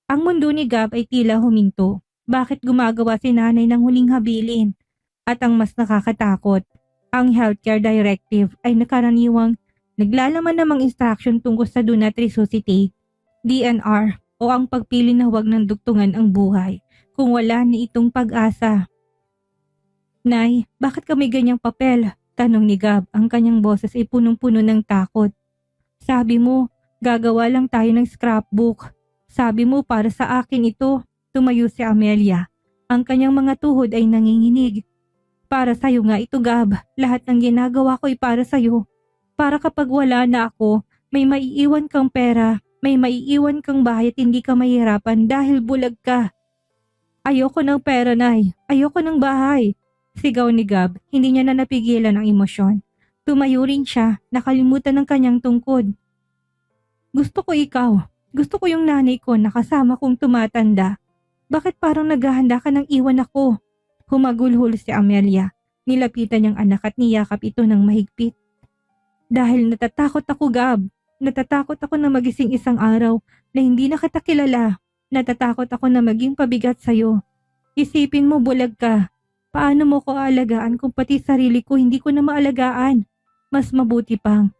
Ang mundo ni Gab ay tila huminto. Bakit gumagawa si nanay ng huling habilin? At ang mas nakakatakot, ang Healthcare Directive ay nakaraniwang naglalaman namang instruction tungkol sa do not resuscitate, DNR o ang pagpili na huwag ng dugtungan ang buhay kung wala na itong pag-asa. Nay, bakit ka may ganyang papel? Tanong ni Gab, ang kanyang boses ay punong-puno ng takot. Sabi mo, gagawa lang tayo ng scrapbook. Sabi mo para sa akin ito. Tumayo si Amelia. Ang kanyang mga tuhod ay nanginginig. Para sa'yo nga ito Gab, lahat ng ginagawa ko ay para sa'yo. Para kapag wala na ako, may maiiwan kang pera, may maiiwan kang bahay at hindi ka mahirapan dahil bulag ka. Ayoko ng pera, Nay. Ayoko ng bahay. Sigaw ni Gab, hindi niya na napigilan ang emosyon. Tumayo rin siya, nakalimutan ng kanyang tungkod. Gusto ko ikaw. Gusto ko yung nanay ko na kasama kong tumatanda. Bakit parang naghahanda ka ng iwan ako? Humagulhol si Amelia. Nilapitan niyang anak at niyakap ito ng mahigpit. Dahil natatakot ako, Gab. Natatakot ako na magising isang araw na hindi na kita kilala. Natatakot ako na maging pabigat sa'yo. Isipin mo bulag ka. Paano mo ko aalagaan kung pati sarili ko hindi ko na maalagaan? Mas mabuti pang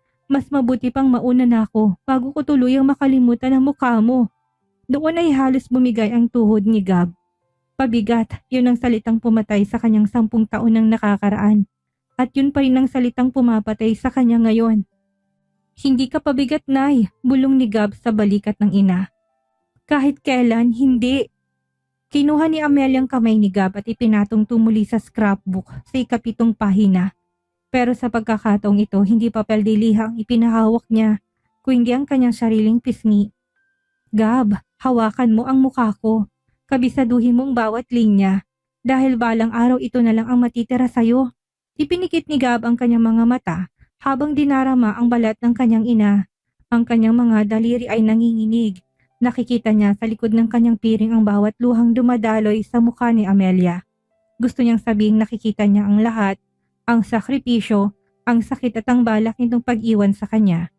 mauna na ako bago ko tuluyang makalimutan ang mukha mo. Doon ay halos bumigay ang tuhod ni Gab. Pabigat, yun ang salitang pumatay sa kanyang 10 taon ng nakakaraan. At yun pa rin ang salitang pumapatay sa kanya ngayon. Hindi ka pabigat, Nay, bulong ni Gab sa balikat ng ina. Kahit kailan, hindi. Kinuha ni Amelia ang kamay ni Gab at ipinatong tumuli sa scrapbook sa 7 pahina. Pero sa pagkakataong ito, hindi papel de liha ang ipinahawak niya, kundi ang kanyang sariling pisngi. Gab, hawakan mo ang mukha ko. Kabisaduhin mong bawat linya. Dahil balang araw ito na lang ang matitira sa'yo. Ipinikit ni Gab ang kanyang mga mata habang dinarama ang balat ng kanyang ina. Ang kanyang mga daliri ay nanginginig. Nakikita niya sa likod ng kanyang piring ang bawat luhang dumadaloy sa mukha ni Amelia. Gusto niyang sabihing nakikita niya ang lahat, ang sakripisyo, ang sakit at ang balak nitong pag-iwan sa kanya.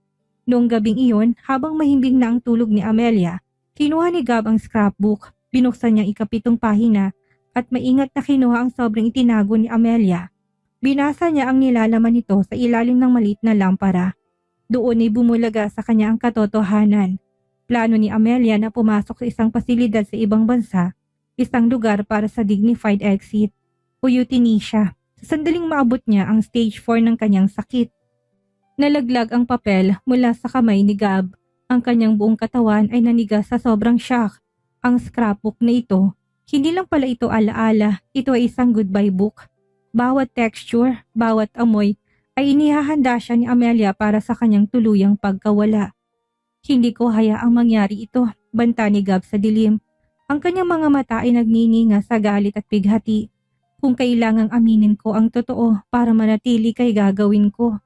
Noong gabing iyon, habang mahimbing na ang tulog ni Amelia, kinuha ni Gab ang scrapbook, binuksan niya 7 pahina at maingat na kinuha ang sobrang itinago ni Amelia. Binasa niya ang nilalaman nito sa ilalim ng maliit na lampara. Doon ay bumulaga sa kanya ang katotohanan. Plano ni Amelia na pumasok sa isang pasilidad sa ibang bansa, isang lugar para sa dignified exit o euthanasia. Sa sandaling maabot niya ang stage 4 ng kanyang sakit. Nalaglag ang papel mula sa kamay ni Gab. Ang kanyang buong katawan ay nanigas sa sobrang shock. Ang scrapbook na ito, hindi lang pala ito alaala, ito ay isang goodbye book. Bawat texture, bawat amoy ay inihahanda siya ni Amelia para sa kanyang tuluyang pagkawala. Hindi ko hayaang mangyari ito, banta ni Gab sa dilim. Ang kanyang mga mata ay nagninginga sa galit at bighati. Kung kailangang aminin ko ang totoo para manatili kay gagawin ko.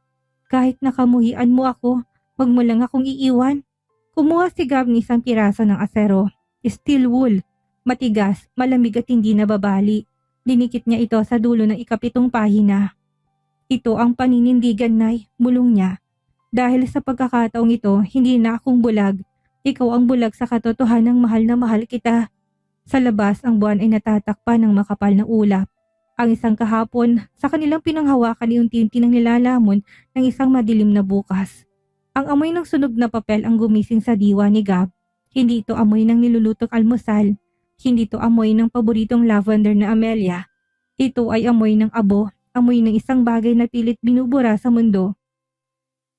Kahit nakamuhian mo ako, wag mo lang akong iiwan. Kumuha si Gab ng isang piraso ng asero. Steel wool, matigas, malamig at hindi nababali. Dinikit niya ito sa dulo ng 7 pahina. Ito ang paninindigan, Nay, bulong niya. Dahil sa pagkakataong ito, hindi na akong bulag. Ikaw ang bulag sa katotohanang mahal na mahal kita. Sa labas, ang buwan ay natatakpan ng makapal na ulap. Ang isang kahapon, sa kanilang pinanghawakan ay unti-unti nang nilalamon ng isang madilim na bukas. Ang amoy ng sunog na papel ang gumising sa diwa ni Gab. Hindi ito amoy ng nilulutong almusal. Hindi ito amoy ng paboritong lavender na Amelia. Ito ay amoy ng abo, amoy ng isang bagay na pilit binubura sa mundo.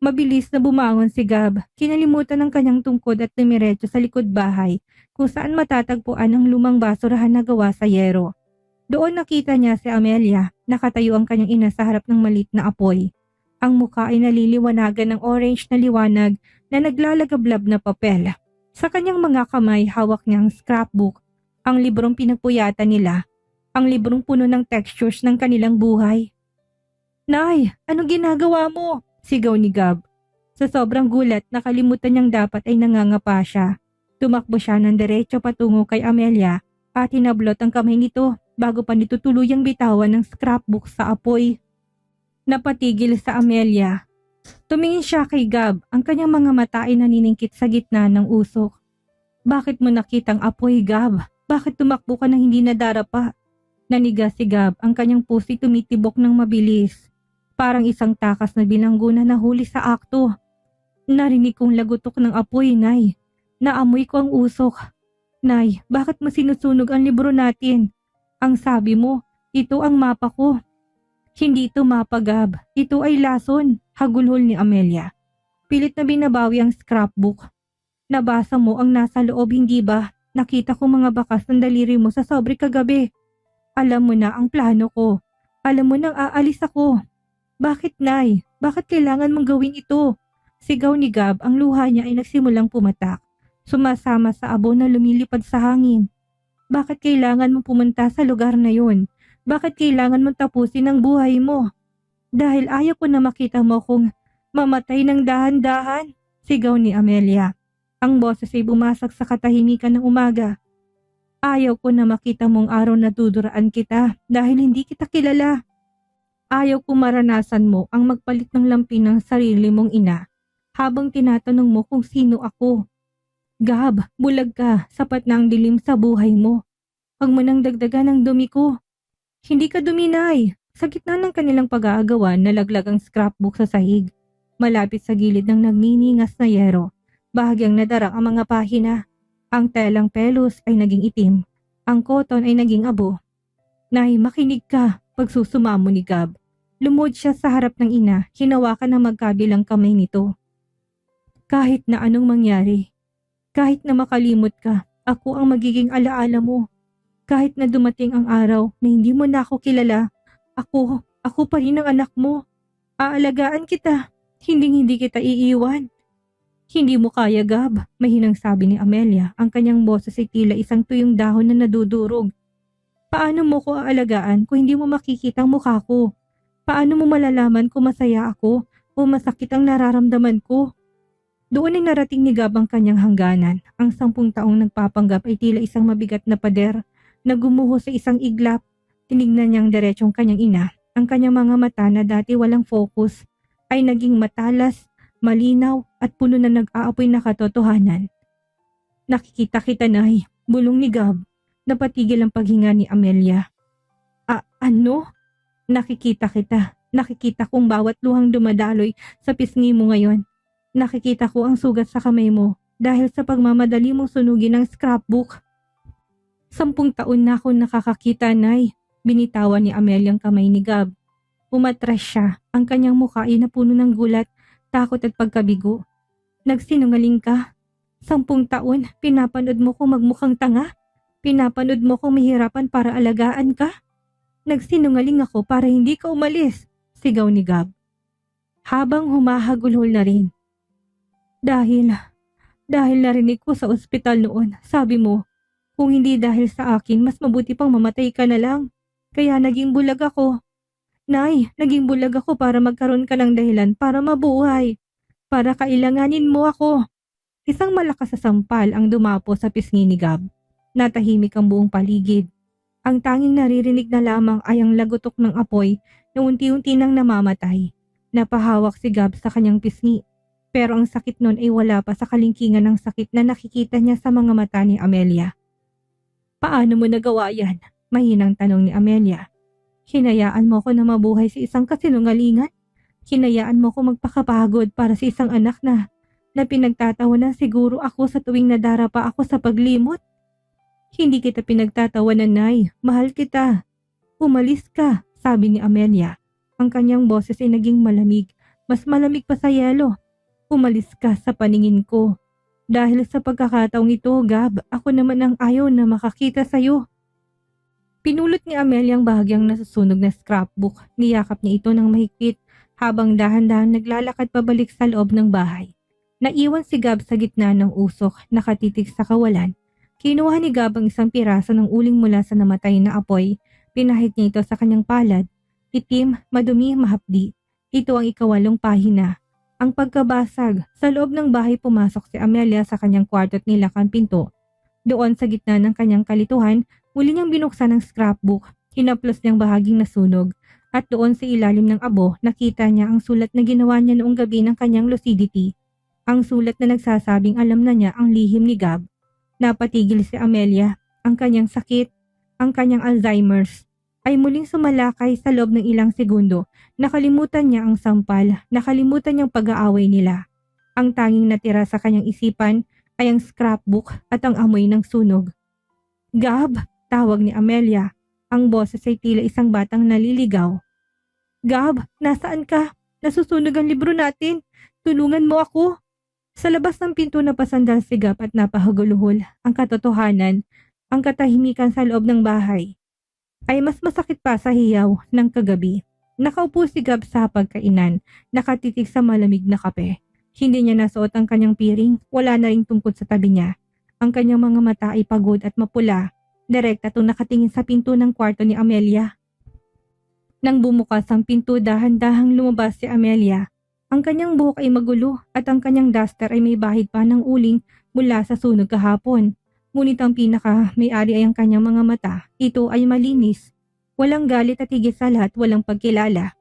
Mabilis na bumangon si Gab, kinalimutan ng kanyang tungkod at dumiretso sa likod bahay kung saan matatagpuan ang lumang basurahan na gawa sa yero. Doon nakita niya si Amelia, nakatayo ang kanyang ina sa harap ng maliit na apoy. Ang muka ay naliliwanagan ng orange na liwanag na naglalagablab na papel. Sa kanyang mga kamay hawak niya ang scrapbook, ang librong pinagpuyatan nila, ang librong puno ng textures ng kanilang buhay. "Nay, ano ginagawa mo?" sigaw ni Gab. Sa sobrang gulat, nakalimutan niyang dapat ay nangangapa siya. Tumakbo siya ng diretso patungo kay Amelia at hinablot ang kamay nito bago pa nito tuluyang bitawan ng scrapbook sa apoy. Napatigil sa Amelia. Tumingin siya kay Gab, ang kanyang mga mata ay naniningkit sa gitna ng usok. "Bakit mo nakitang apoy, Gab? Bakit tumakbo ka nang hindi nadarapa?" Naniga si Gab, ang kanyang puso'y tumitibok ng mabilis. Parang isang takas na bilanggo na nahuli sa akto. "Narinig kong lagutok ng apoy, Nay. Naamoy ko ang usok. Nay, bakit mo sinusunog ang libro natin? Ang sabi mo, ito ang mapa ko." "Hindi ito mapa, Gab. Ito ay lason," hagulhol ni Amelia. Pilit na binabawi ang scrapbook. "Nabasa mo ang nasa loob, hindi ba? Nakita ko mga bakas ng daliri mo sa sobre kagabi. Alam mo na ang plano ko. Alam mo nang aalis ako." "Bakit, Nay? Bakit kailangan mong gawin ito?" Sigaw ni Gab, ang luha niya ay nagsimulang pumatak, sumasama sa abo na lumilipad sa hangin. "Bakit kailangan mong pumunta sa lugar na yun? Bakit kailangan mong tapusin ang buhay mo?" "Dahil ayaw ko na makita mo kung mamatay ng dahan-dahan," sigaw ni Amelia. Ang boses ay bumasak sa katahimikan ng umaga. "Ayaw ko na makita mong araw na duduraan kita dahil hindi kita kilala. Ayaw ko maranasan mo ang magpalit ng lampi ng sarili mong ina habang tinatanong mo kung sino ako. Gab, bulag ka, sapat na ang dilim sa buhay mo. Huwag mo nang dagdagan ang dumi ko." "Hindi ka dumi, Nay." Sa gitna ng kanilang pag-aagawan, nalaglag ang scrapbook sa sahig. Malapit sa gilid ng nagniningas na yero, bahagyang nadarang ang mga pahina. Ang telang pelos ay naging itim. Ang cotton ay naging abo. "Nay, makinig ka," pagsusumamo ni Gab. Lumuhod siya sa harap ng ina, hinawakan ng magkabilang kamay nito. "Kahit na anong mangyari, kahit na makalimot ka, ako ang magiging alaala mo. Kahit na dumating ang araw na hindi mo na ako kilala, ako pa rin ang anak mo. Aalagaan kita, hindi kita iiwan." "Hindi mo kaya, Gab," mahinang sabi ni Amelia, ang kanyang boses ay tila isang tuyong dahon na nadudurog. "Paano mo ko aalagaan kung hindi mo makikita ang mukha ko? Paano mo malalaman kung masaya ako o masakit ang nararamdaman ko?" Doon ay narating ni Gab ang kanyang hangganan. Ang 10 taong nagpapanggap ay tila isang mabigat na pader na gumuho sa isang iglap. Tinignan niyang diretsong kanyang ina. Ang kanyang mga mata na dati walang focus ay naging matalas, malinaw at puno na nag-aapoy na katotohanan. "Nakikita kita, Nay," bulong ni Gab. Napatigil ang paghinga ni Amelia. Ano? "Nakikita kita. Nakikita kong bawat luhang dumadaloy sa pisngi mo ngayon. Nakikita ko ang sugat sa kamay mo dahil sa pagmamadali mong sunugin ang scrapbook." 10 taon na ako nakakakita, Nay," binitawan ni Amelia ang kamay ni Gab. Umatras siya, ang kanyang mukha ay napuno ng gulat, takot at pagkabigo. "Nagsinungaling ka? 10 taon, pinapanood mo kong magmukhang tanga? Pinapanood mo kong mahirapan para alagaan ka? Nagsinungaling ako para hindi ka umalis," sigaw ni Gab. Habang humahagulhol na rin. Dahil narinig ko sa ospital noon, sabi mo, kung hindi dahil sa akin, mas mabuti pang mamatay ka na lang. Kaya naging bulag ako. Nay, naging bulag ako para magkaroon ka ng dahilan para mabuhay. Para kailanganin mo ako." Isang malakas na sampal ang dumapo sa pisngi ni Gab. Natahimik ang buong paligid. Ang tanging naririnig na lamang ay ang lagutok ng apoy na unti-unti nang namamatay. Napahawak si Gab sa kanyang pisngi. Pero ang sakit nun ay wala pa sa kalingkingan ng sakit na nakikita niya sa mga mata ni Amelia. Paano mo nagawa yan? Mahinang tanong ni Amelia. Hinayaan mo ko na mabuhay sa isang kasinungalingan? Hinayaan mo ko magpakapagod para sa isang anak na pinagtatawanan siguro ako sa tuwing nadarapa ako sa paglimot? Hindi kita pinagtatawanan, Nay. Mahal kita. Umalis ka, sabi ni Amelia. Ang kanyang boses ay naging malamig. Mas malamig pa sa yelo. Umalis ka sa paningin ko. Dahil sa pagkakataong ito, Gab, ako naman ang ayaw na makakita sa'yo. Pinulot ni Amelia ang bahagyang nasusunog na scrapbook. Niyakap niya ito ng mahigpit habang dahan-dahan naglalakad pabalik sa loob ng bahay. Naiwan si Gab sa gitna ng usok, nakatitig sa kawalan. Kinuha ni Gab ang isang piraso ng uling mula sa namatay na apoy. Pinahid niya ito sa kanyang palad. Itim, madumi, mahapdi. Ito ang 8 pahina. Ang pagkabasag, sa loob ng bahay pumasok si Amelia sa kanyang kwarto at nilak ang pinto. Doon sa gitna ng kanyang kalituhan, muli niyang binuksan ang scrapbook, hinaplos niyang bahaging nasunog, at doon sa ilalim ng abo nakita niya ang sulat na ginawa niya noong gabi ng kanyang lucidity. Ang sulat na nagsasabing alam na niya ang lihim ni Gab. Napatigil si Amelia, ang kanyang sakit, ang kanyang Alzheimer's, ay muling sumalakay sa loob ng ilang segundo. Nakalimutan niya ang sampal, nakalimutan niyang pag-aaway nila. Ang tanging natira sa kanyang isipan ay ang scrapbook at ang amoy ng sunog. Gab, tawag ni Amelia. Ang boses ay tila isang batang naliligaw. Gab, nasaan ka? Nasusunog ang libro natin. Tulungan mo ako. Sa labas ng pinto na pasandal si Gab at napahaguluhol. Ang katotohanan, ang katahimikan sa loob ng bahay ay mas masakit pa sa hiyaw ng kagabi. Nakaupo si Gab sa pagkainan, nakatitig sa malamig na kape. Hindi niya nasuot ang kanyang piring, wala na ring tungkod sa tabi niya. Ang kanyang mga mata ay pagod at mapula. Direkta itong nakatingin sa pinto ng kwarto ni Amelia. Nang bumukas ang pinto, dahan-dahang lumabas si Amelia. Ang kanyang buhok ay magulo at ang kanyang duster ay may bahid pa ng uling mula sa sunog kahapon. Ngunit ang pinaka-may-ari ay ang kanyang mga mata. Ito ay malinis. Walang galit at higit sa lahat walang pagkilala.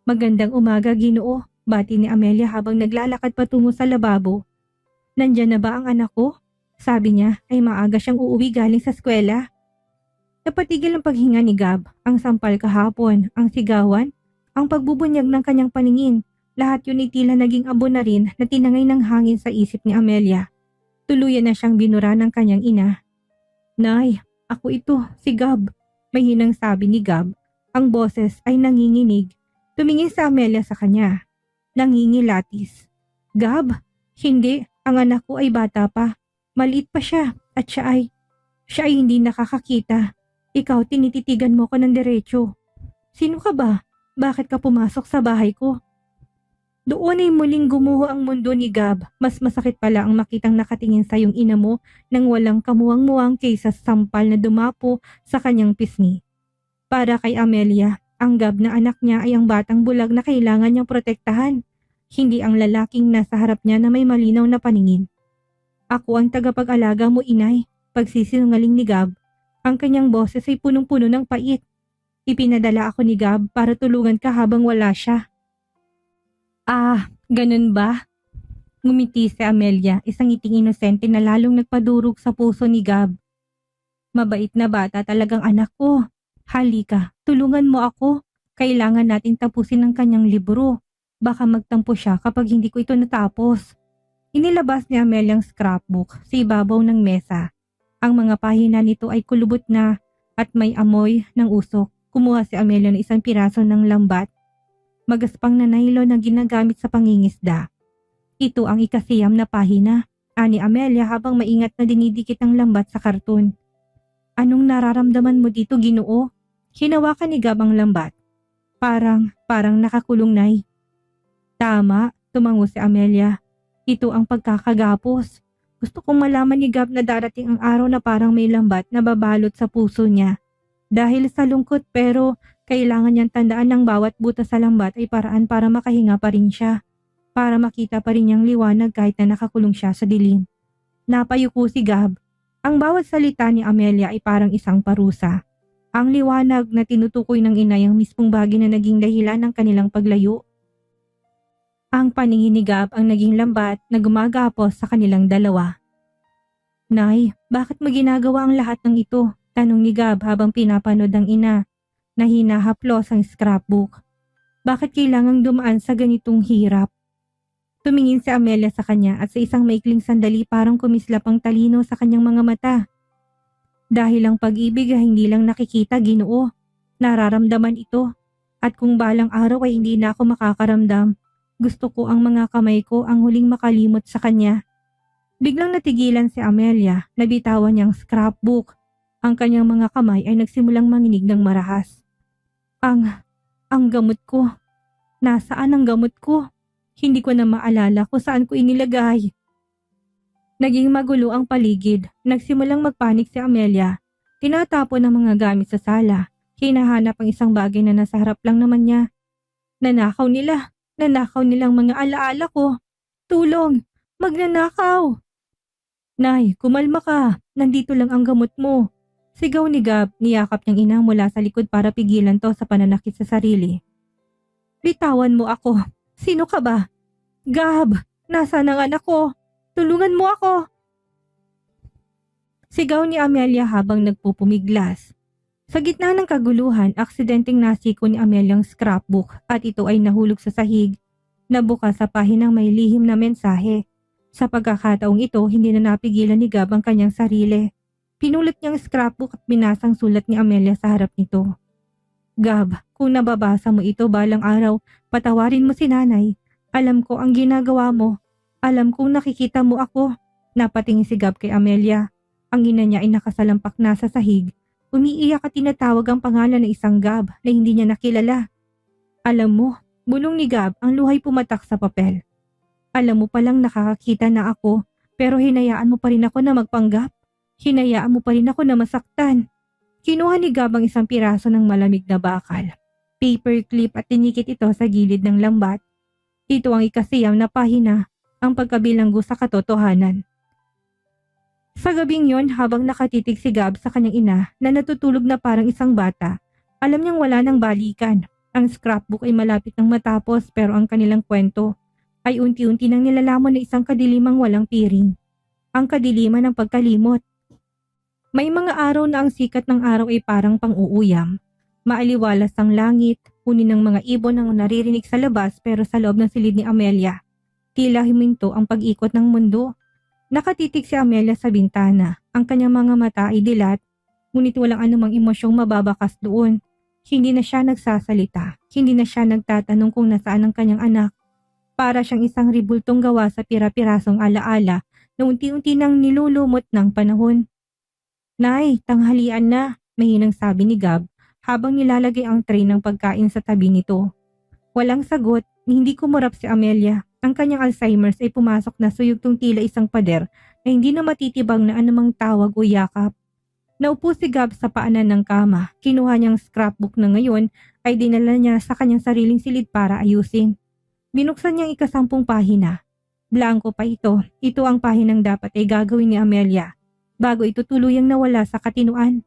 Magandang umaga, Ginoo, bati ni Amelia habang naglalakad patungo sa lababo. Nandyan na ba ang anak ko? Sabi niya ay maaga siyang uuwi galing sa eskwela. Napatigil ang paghinga ni Gab, ang sampal kahapon, ang sigawan, ang pagbubunyag ng kanyang paningin. Lahat yun ay tila naging abo na rin na tinangay ng hangin sa isip ni Amelia. Tuluyan na siyang binura ng kanyang ina. Nay, ako ito, si Gab. Mahinang sabi ni Gab. Ang boses ay nanginginig. Tumingin sa Amelia sa kanya. Nangingilatis. Gab, hindi. Ang anak ko ay bata pa. Maliit pa siya at siya ay hindi nakakakita. Ikaw tinititigan mo ko ng diretso. Sino ka ba? Bakit ka pumasok sa bahay ko? Doon ay muling gumuho ang mundo ni Gab. Mas masakit pala ang makitang nakatingin sa iyong ina mo nang walang kamuwang-muwang kaysa sampal na dumapo sa kanyang pisngi. Para kay Amelia, ang Gab na anak niya ay ang batang bulag na kailangan niyang protektahan. Hindi ang lalaking nasa harap niya na may malinaw na paningin. Ako ang tagapag-alaga mo, inay. Pagsisinungaling ni Gab. Ang kanyang boses ay punong-puno ng pait. Ipinadala ako ni Gab para tulungan ka habang wala siya. Ah, ganun ba? Ngumiti si Amelia, isang ngiting inosente na lalong nagpadurog sa puso ni Gab. Mabait na bata talagang anak ko. Halika, tulungan mo ako. Kailangan natin tapusin ang kanyang libro. Baka magtampo siya kapag hindi ko ito natapos. Inilabas ni Amelia ang scrapbook sa ibabaw ng mesa. Ang mga pahina nito ay kulubot na at may amoy ng usok. Kumuha si Amelia ng isang piraso ng lambat. Magaspang na nylon na ginagamit sa pangingisda. Ito ang 9 na pahina, ani Amelia habang maingat na dinidikit ang lambat sa karton. Anong nararamdaman mo dito, Ginoo? Hinawakan ni Gab ang lambat. Parang nakakulong, Nay. Tama, tumango si Amelia. Ito ang pagkakagapos. Gusto kong malaman ni Gab na darating ang araw na parang may lambat na babalot sa puso niya. Dahil sa lungkot pero kailangan niyang tandaan ng bawat butas sa lambat ay paraan para makahinga pa rin siya. Para makita pa rin niyang liwanag kahit na nakakulong siya sa dilim. Napayuko si Gab. Ang bawat salita ni Amelia ay parang isang parusa. Ang liwanag na tinutukoy ng inay ang mismong bagay na naging dahilan ng kanilang paglayo. Ang paningin ni Gab ang naging lambat na gumagapos sa kanilang dalawa. Nay, bakit mo ginagawa ang lahat ng ito? Tanong ni Gab habang pinapanood ng ina na hinahaplos ang scrapbook. Bakit kailangang dumaan sa ganitong hirap? Tumingin si Amelia sa kanya at sa isang maikling sandali parang kumislap ang talino sa kanyang mga mata. Dahil ang pag-ibig ay hindi lang nakikita, Ginoo. Nararamdaman ito. At kung balang araw ay hindi na ako makakaramdam, gusto ko ang mga kamay ko ang huling makalimot sa kanya. Biglang natigilan si Amelia, nabitawan niyang scrapbook. Ang kanyang mga kamay ay nagsimulang manginig ng marahas. Ang gamot ko. Nasaan ang gamot ko? Hindi ko na maalala kung saan ko inilagay. Naging magulo ang paligid. Nagsimulang magpanik si Amelia. Tinatapon ang mga gamit sa sala. Hinahanap ang isang bagay na nasa harap lang naman niya. Nanakaw nila. Nanakaw nilang mga alaala ko. Tulong! Magnanakaw! Nay, kumalma ka. Nandito lang ang gamot mo. Sigaw ni Gab, niyakap niyang ina mula sa likod para pigilan to sa pananakit sa sarili. Bitawan mo ako. Sino ka ba? Gab, nasaan ang anak ko? Tulungan mo ako! Sigaw ni Amelia habang nagpupumiglas. Sa gitna ng kaguluhan, aksidenteng nasiko ni Amelia ang scrapbook at ito ay nahulog sa sahig. Nabukas sa pahinang may lihim na mensahe. Sa pagkakataong ito, hindi na napigilan ni Gab ang kanyang sarili. Pinulot niyang scrapbook at binasang sulat ni Amelia sa harap nito. Gab, kung nababasa mo ito balang araw, patawarin mo si nanay. Alam ko ang ginagawa mo. Alam kong nakikita mo ako. Napatingin si Gab kay Amelia. Ang ina niya ay nakasalampak na sa sahig. Umiiyak at tinatawag ang pangalan ng isang Gab na hindi niya nakilala. Alam mo, bulong ni Gab ang luhay pumatak sa papel. Alam mo palang nakakakita na ako pero hinayaan mo pa rin ako na magpanggap. Hinayaan mo pa rin ako na masaktan. Kinuha ni Gab ang isang piraso ng malamig na bakal. Paperclip at tinikit ito sa gilid ng lambat. Ito ang ikasiyam na pahina, ang pagkabilanggo sa katotohanan. Sa gabing yon, habang nakatitig si Gab sa kanyang ina na natutulog na parang isang bata, alam niyang wala nang balikan. Ang scrapbook ay malapit nang matapos pero ang kanilang kwento ay unti-unti nang nilalamon na isang kadilimang walang piring. Ang kadiliman ng pagkalimot. May mga araw na ang sikat ng araw ay parang pang-uuyam. Maaliwalas ang langit, huni ng mga ibon ang naririnig sa labas pero sa loob ng silid ni Amelia. Tila himinto ang pag-ikot ng mundo. Nakatitig si Amelia sa bintana. Ang kanyang mga mata ay dilat, ngunit walang anumang emosyong mababakas doon. Hindi na siya nagsasalita. Hindi na siya nagtatanong kung nasaan ang kanyang anak. Para siyang isang ribultong gawa sa pira-pirasong alaala na unti-unti nang nilulumot ng panahon. Nay, tanghalian na, mahinang sabi ni Gab habang nilalagay ang tray ng pagkain sa tabi nito. Walang sagot, hindi kumurap si Amelia. Ang kanyang Alzheimer's ay pumasok na suyugtong tila isang pader na hindi na matitibang na anumang tawag o yakap. Naupo si Gab sa paanan ng kama. Kinuha niyang scrapbook na ngayon ay dinala niya sa kanyang sariling silid para ayusin. Binuksan niyang ika-10 pahina. Blanko pa ito. Ito ang pahinang dapat ay gagawin ni Amelia bago ito tuluyang nawala sa katinuan.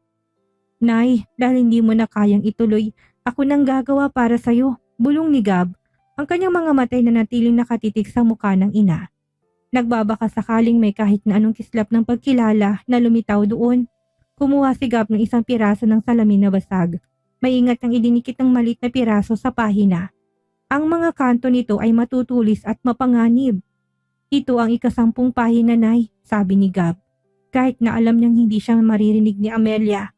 Nay, dahil hindi mo na kayang ituloy, ako nang gagawa para sa'yo, bulong ni Gab. Ang kanyang mga matay na natiling nakatitig sa mukha ng ina. Nagbabaka sakaling may kahit na anong kislap ng pagkilala na lumitaw doon. Kumuha si Gab ng isang piraso ng salamin na basag. Maingat ang idinikit ng maliit na piraso sa pahina. Ang mga kanto nito ay matutulis at mapanganib. Ito ang ika-10 pahina, Nay, sabi ni Gab. Kahit na alam niyang hindi siya maririnig ni Amelia.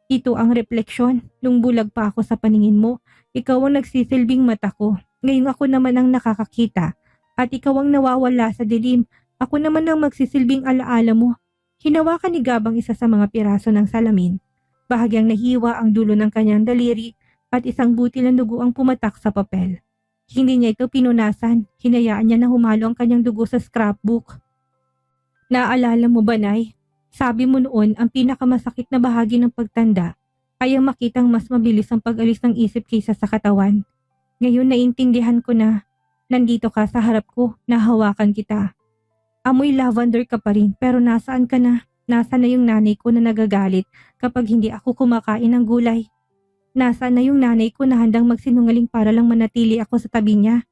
Ito ang refleksyon. Nung bulag pa ako sa paningin mo, ikaw ang nagsisilbing mata ko. Ngayon ako naman ang nakakakita. At ikaw ang nawawala sa dilim. Ako naman ang magsisilbing alaala mo. Hinawakan ni Gab ang isa sa mga piraso ng salamin. Bahagyang nahiwa ang dulo ng kanyang daliri at isang butil ng dugo ang pumatak sa papel. Hindi niya ito pinunasan. Hinayaan niya na humalo ang kanyang dugo sa scrapbook. Naalala mo ba, Nay? Sabi mo noon ang pinakamasakit na bahagi ng pagtanda ay ang makitang mas mabilis ang pag-alis ng isip kaysa sa katawan. Ngayon naintindihan ko na nandito ka sa harap ko, nahawakan kita. Amoy lavender ka pa rin pero nasaan ka na? Nasaan na yung nanay ko na nagagalit kapag hindi ako kumakain ng gulay? Nasaan na yung nanay ko na handang magsinungaling para lang manatili ako sa tabi niya?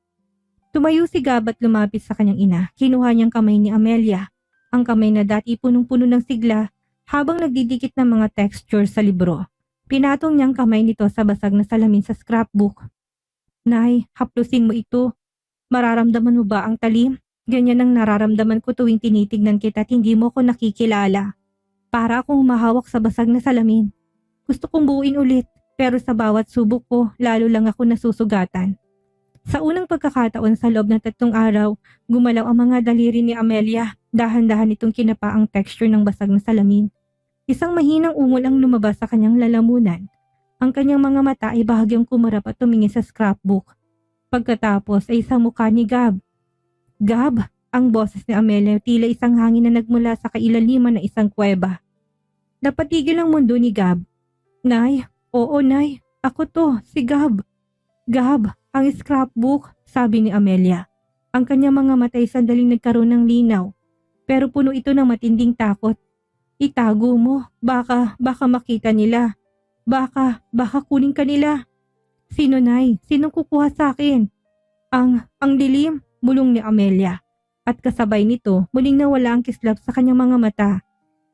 Tumayo si Gab at lumapit sa kanyang ina. Kinuha niyang kamay ni Amelia. Ang kamay na dati punong-puno ng sigla habang nagdidikit ng mga texture sa libro. Pinatong niyang kamay nito sa basag na salamin sa scrapbook. Nay, haplusin mo ito. Mararamdaman mo ba ang talim? Ganyan ang nararamdaman ko tuwing tinitignan kita at hindi mo ko nakikilala. Para akong humahawak sa basag na salamin. Gusto kong buuin ulit, pero sa bawat subok ko, lalo lang ako nasusugatan. Sa unang pagkakataon sa loob ng 3 araw, gumalaw ang mga daliri ni Amelia. Dahan-dahan itong kinapa ang texture ng basag na salamin. Isang mahinang ungol ang lumabas sa kanyang lalamunan. Ang kanyang mga mata ay bahagyang kumarap at tumingin sa scrapbook. Pagkatapos ay isang mukha ni Gab. Gab, ang boses ni Amelia tila isang hangin na nagmula sa kailaliman ng isang kuweba. Napatigil ang mundo ni Gab. Nay, oo nay, ako to, si Gab. Gab, ang scrapbook, sabi ni Amelia. Ang kanyang mga mata ay sandaling nagkaroon ng linaw, pero puno ito ng matinding takot. Itago mo, baka makita nila. Baka kunin ka nila. Sino nay? Sinong kukuha sa akin? Ang dilim, bulong ni Amelia. At kasabay nito, muling nawala ang kislap sa kanyang mga mata.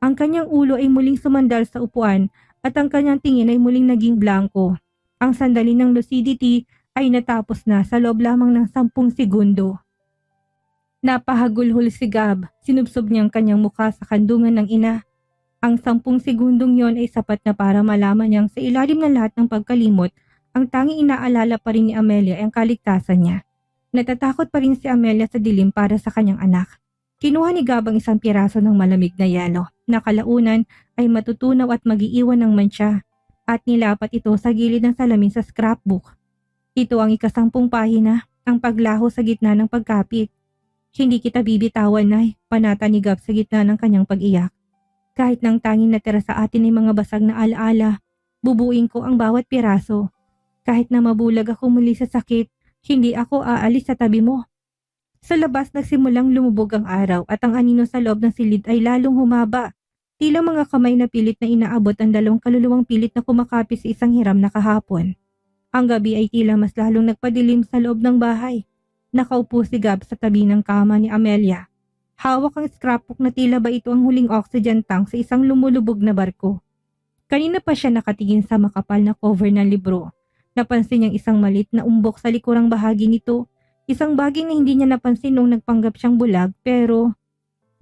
Ang kanyang ulo ay muling sumandal sa upuan at ang kanyang tingin ay muling naging blanco. Ang sandali ng lucidity ay natapos na sa loob lamang ng 10 segundo. Napahagulhol si Gab, sinubsob niyang kanyang mukha sa kandungan ng ina. Ang 10 segundong yon ay sapat na para malaman niyang sa ilalim ng lahat ng pagkalimot, ang tanging inaalala pa rin ni Amelia ay ang kaligtasan niya. Natatakot pa rin si Amelia sa dilim para sa kanyang anak. Kinuha ni Gab ang isang piraso ng malamig na yelo, na kalaunan ay matutunaw at magiiwan ng mantsa, at nilapat ito sa gilid ng salamin sa scrapbook. Ito ang ika-10 pahina, ang paglaho sa gitna ng pagkapit. Hindi kita bibitawan, Nay, panata ni Gab sa gitna ng kanyang pag-iyak. Kahit nang tanging natira sa atin ay mga basag na alaala, bubuin ko ang bawat piraso. Kahit na mabulag ako muli sa sakit, hindi ako aalis sa tabi mo. Sa labas nagsimulang lumubog ang araw at ang anino sa loob ng silid ay lalong humaba. Tila mga kamay na pilit na inaabot ang 2 kaluluwang pilit na kumakapit sa isang hiram na kahapon. Ang gabi ay tila mas lalong nagpadilim sa loob ng bahay. Nakaupo si Gab sa tabi ng kama ni Amelia. Hawak ang scrapbook na tila ba ito ang huling oxygen tank sa isang lumulubog na barko. Kanina pa siya nakatingin sa makapal na cover ng libro. Napansin niyang isang malit na umbok sa likurang bahagi nito. Isang bagay na hindi niya napansin nung nagpanggap siyang bulag, pero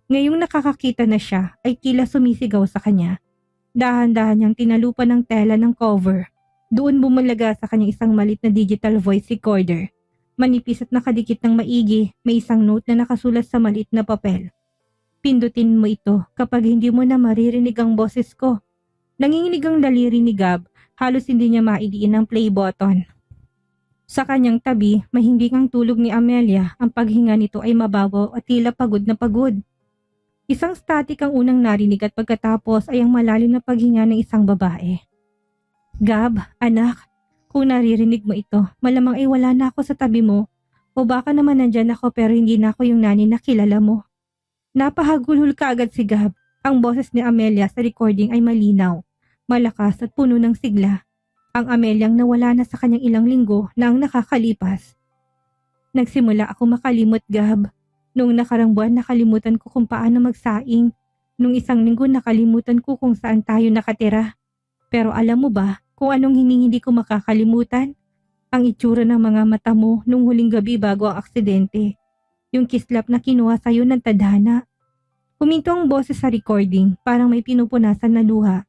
ngayong nakakakita na siya ay tila sumisigaw sa kanya. Dahan-dahan niyang tinalupan ng tela ng cover. Doon bumalaga sa kanyang isang malit na digital voice recorder. Manipis at nakadikit ng maigi, may isang note na nakasulat sa maliit na papel. Pindutin mo ito kapag hindi mo na maririnig ang boses ko. Nanginginig ang daliri ni Gab, halos hindi niya maidiin ang play button. Sa kanyang tabi, mahimbing ang tulog ni Amelia, ang paghinga nito ay mababaw at tila pagod na pagod. Isang static ang unang narinig at pagkatapos ay ang malalim na paghinga ng isang babae. Gab, anak. Kung naririnig mo ito, malamang ay wala na ako sa tabi mo o baka naman nandyan ako pero hindi na ako yung nani na kilala mo. Napahagulhol ka agad si Gab. Ang boses ni Amelia sa recording ay malinaw, malakas at puno ng sigla. Ang Ameliang nawala na sa kanyang ilang linggo na ang nakakalipas. Nagsimula ako makalimot, Gab. Noong nakarang buwan nakalimutan ko kung paano magsaing. Noong isang linggo nakalimutan ko kung saan tayo nakatira. Pero alam mo ba, kung anong hindi ko makakalimutan? Ang itsura ng mga mata mo nung huling gabi bago ang aksidente. Yung kislap na kinuha sa'yo ng tadhana. Huminto ang boses sa recording, parang may pinupunasan na luha.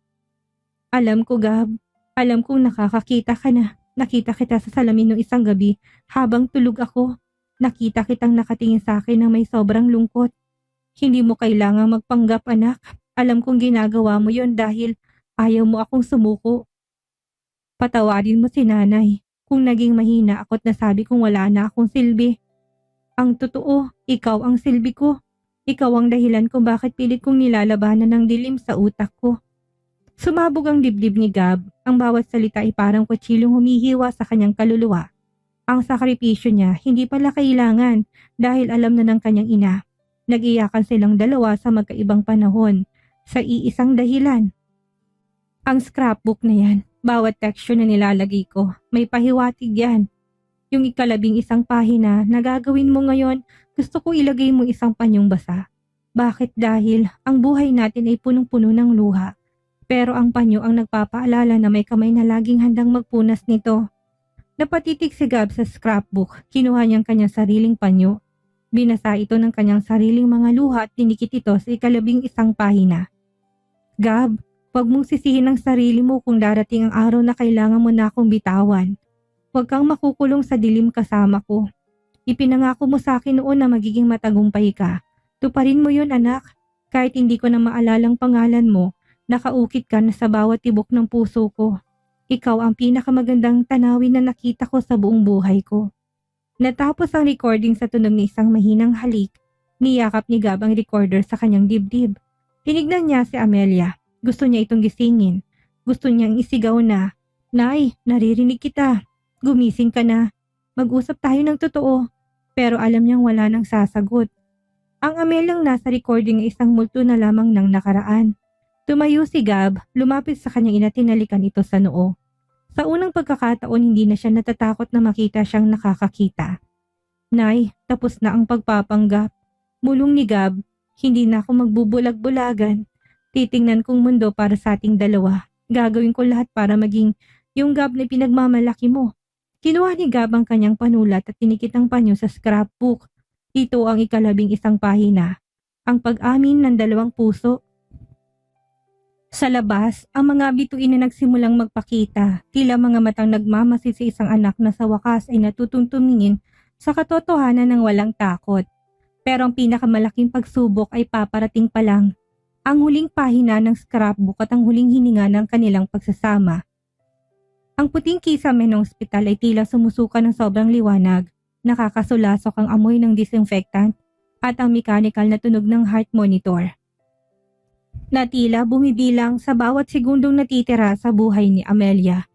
Alam ko, Gab. Alam kong nakakakita ka na. Nakita kita sa salamin ng isang gabi habang tulog ako. Nakita kitang nakatingin sa akin na may sobrang lungkot. Hindi mo kailangang magpanggap, anak. Alam kong ginagawa mo yon dahil ayaw mo akong sumuko. Patawarin mo si nanay kung naging mahina ako't nasabi kong wala na akong silbi. Ang totoo, ikaw ang silbi ko. Ikaw ang dahilan kung bakit pilit kong nilalabanan ng dilim sa utak ko. Sumabog ang dibdib ni Gab. Ang bawat salita ay parang kutsilong humihiwa sa kanyang kaluluwa. Ang sakripisyo niya hindi pala kailangan dahil alam na ng kanyang ina. Nag-iyakan silang dalawa sa magkaibang panahon sa iisang dahilan. Ang scrapbook na yan, bawat texture na nilalagay ko, may pahiwatig yan. Yung 11 pahina na gagawin mo ngayon, gusto ko ilagay mo isang panyong basa. Bakit? Dahil ang buhay natin ay punong-puno ng luha. Pero ang panyo ang nagpapaalala na may kamay na laging handang magpunas nito. Napatitig si Gab sa scrapbook. Kinuha niyang kanyang sariling panyo. Binasa ito ng kanyang sariling mga luha at tinikit ito sa 11 pahina. Gab, huwag mong sisihin ang sarili mo kung darating ang araw na kailangan mo na akong bitawan. Huwag kang makukulong sa dilim kasama ko. Ipinangako mo sa akin noon na magiging matagumpay ka. Tuparin mo yun, anak. Kahit hindi ko na maalalang pangalan mo, nakaukit ka na sa bawat tibok ng puso ko. Ikaw ang pinakamagandang tanawin na nakita ko sa buong buhay ko. Natapos ang recording sa tunog ng isang mahinang halik, niyakap ni Gab ang recorder sa kanyang dibdib. Tinignan niya si Amelia. Gusto niya itong gisingin. Gusto niyang isigaw na, "Nay, naririnig kita. Gumising ka na. Mag-usap tayo ng totoo." Pero alam niyang wala nang sasagot. Ang Ameliang nasa recording ay isang multo na lamang ng nakaraan. Tumayo si Gab, lumapit sa kanyang ina, tinalikan ito sa noo. Sa unang pagkakataon, hindi na siya natatakot na makita siyang nakakakita. "Nay, tapos na ang pagpapanggap." Bulong ni Gab, "Hindi na ako magbubulag-bulagan. Titingnan kong mundo para sa ating dalawa. Gagawin ko lahat para maging yung Gab na pinagmamalaki mo." Kinuha ni Gab ang kanyang panulat at tinikit ang panyo sa scrapbook. Ito ang 11 pahina. Ang pag-amin ng 2 puso. Sa labas, ang mga bituin na nagsimulang magpakita, tila mga matang nagmamasid sa isang anak na sa wakas ay natutong tumingin sa katotohanan ng walang takot. Pero ang pinakamalaking pagsubok ay paparating pa lang. Ang huling pahina ng scrapbook at ang huling hininga ng kanilang pagsasama. Ang puting kisame ng ospital ay tila sumusuka ng sobrang liwanag. Nakakasulasok ang amoy ng disinfectant at ang mechanical na tunog ng heart monitor na tila bumibilang sa bawat segundong natitira sa buhay ni Amelia.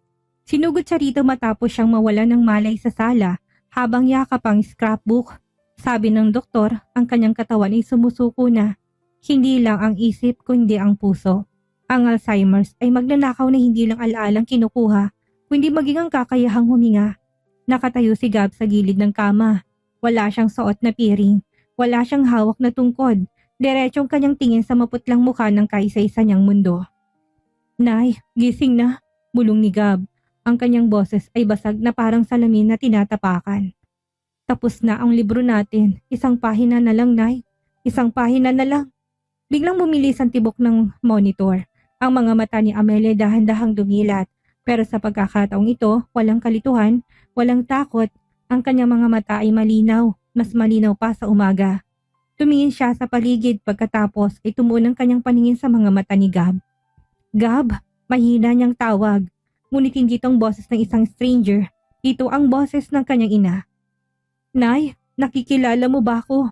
Sinugod siya rito matapos siyang mawalan ng malay sa sala habang yakap ang scrapbook. Sabi ng doktor, ang kanyang katawan ay sumusuko na. Hindi lang ang isip kundi ang puso. Ang Alzheimer's ay magnanakaw na hindi lang alaalang kinukuha, kundi maging ang kakayahang huminga. Nakatayo si Gab sa gilid ng kama. Wala siyang suot na piring. Wala siyang hawak na tungkod. Diretsong kanyang tingin sa maputlang mukha ng kaisa-isa niyang mundo. "Nay, gising na," bulong ni Gab. Ang kanyang boses ay basag na parang salamin na tinatapakan. "Tapos na ang libro natin. 1 pahina na lang, Nay. 1 pahina na lang." Biglang bumilis ang tibok ng monitor. Ang mga mata ni Amelia dahan-dahang dumilat. Pero sa pagkakataong ito, walang kalituhan, walang takot. Ang kanyang mga mata ay malinaw, mas malinaw pa sa umaga. Tumingin siya sa paligid pagkatapos ay tumuon ang kanyang paningin sa mga mata ni Gab. "Gab," mahina niyang tawag. Ngunit hindi itong boses ng isang stranger. Ito ang boses ng kanyang ina. "Nay, nakikilala mo ba ako?"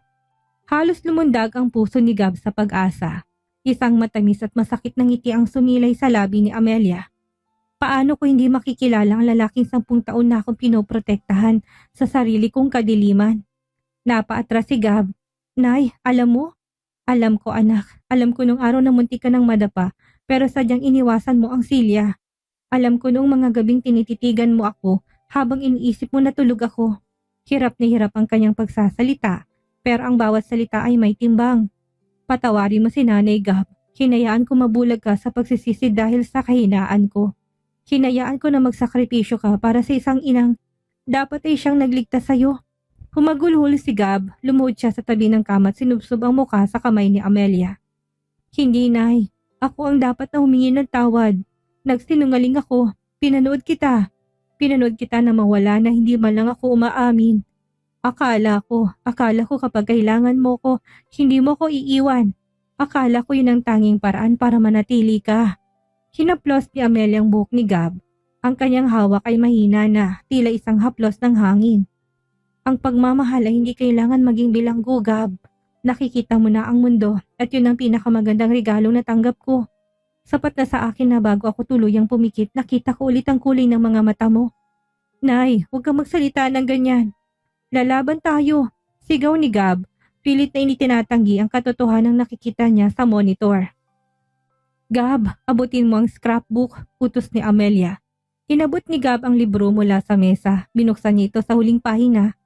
Halos lumundag ang puso ni Gab sa pag-asa. Isang matamis at masakit na ngiti ang sumilay sa labi ni Amelia. Paano ko hindi makikilala ang lalaking 10 taon na akong pinoprotektahan sa sarili kong kadiliman? Napaatras si Gab. "Nay, alam mo?" "Alam ko, anak. Alam ko nung araw na muntik ka ng madapa pero sadyang iniwasan mo ang silya. Alam ko noong mga gabing tinititigan mo ako habang iniisip mo na tulog ako." Hirap na hirap ang kanyang pagsasalita pero ang bawat salita ay may timbang. "Patawarin mo si Nanay, Gab. Hinayaan ko mabulag ka sa pagsisisi dahil sa kahinaan ko. Hinayaan ko na magsakripisyo ka para sa isang inang dapat ay siyang nagligtas sa'yo." Humagulhol si Gab, lumuhod siya sa tabi ng kama at sinubsob ang mukha sa kamay ni Amelia. "Hindi, Nay. Ako ang dapat na humingi ng tawad. Nagsinungaling ako. Pinanood kita. Pinanood kita na mawala na hindi man lang ako umaamin. Akala ko kapag kailangan mo ko, hindi mo ko iiwan. Akala ko yun ang tanging paraan para manatili ka." Hinaplos ni Amelia ang buhok ni Gab. Ang kanyang hawak ay mahina na, tila isang haplos ng hangin. "Ang pagmamahal ay hindi kailangan maging bilanggo, Gab. Nakikita mo na ang mundo at yun ang pinakamagandang regalo na tanggap ko. Sapat na sa akin na bago ako tuluyang pumikit, nakita ko ulit ang kulay ng mga mata mo. Nay, huwag kang magsalita ng ganyan. Lalaban tayo." Sigaw ni Gab, pilit na initinatanggi ang katotohanang nakikita niya sa monitor. "Gab, abutin mo ang scrapbook," utos ni Amelia. Inabot ni Gab ang libro mula sa mesa. Binuksan niya ito sa huling pahina.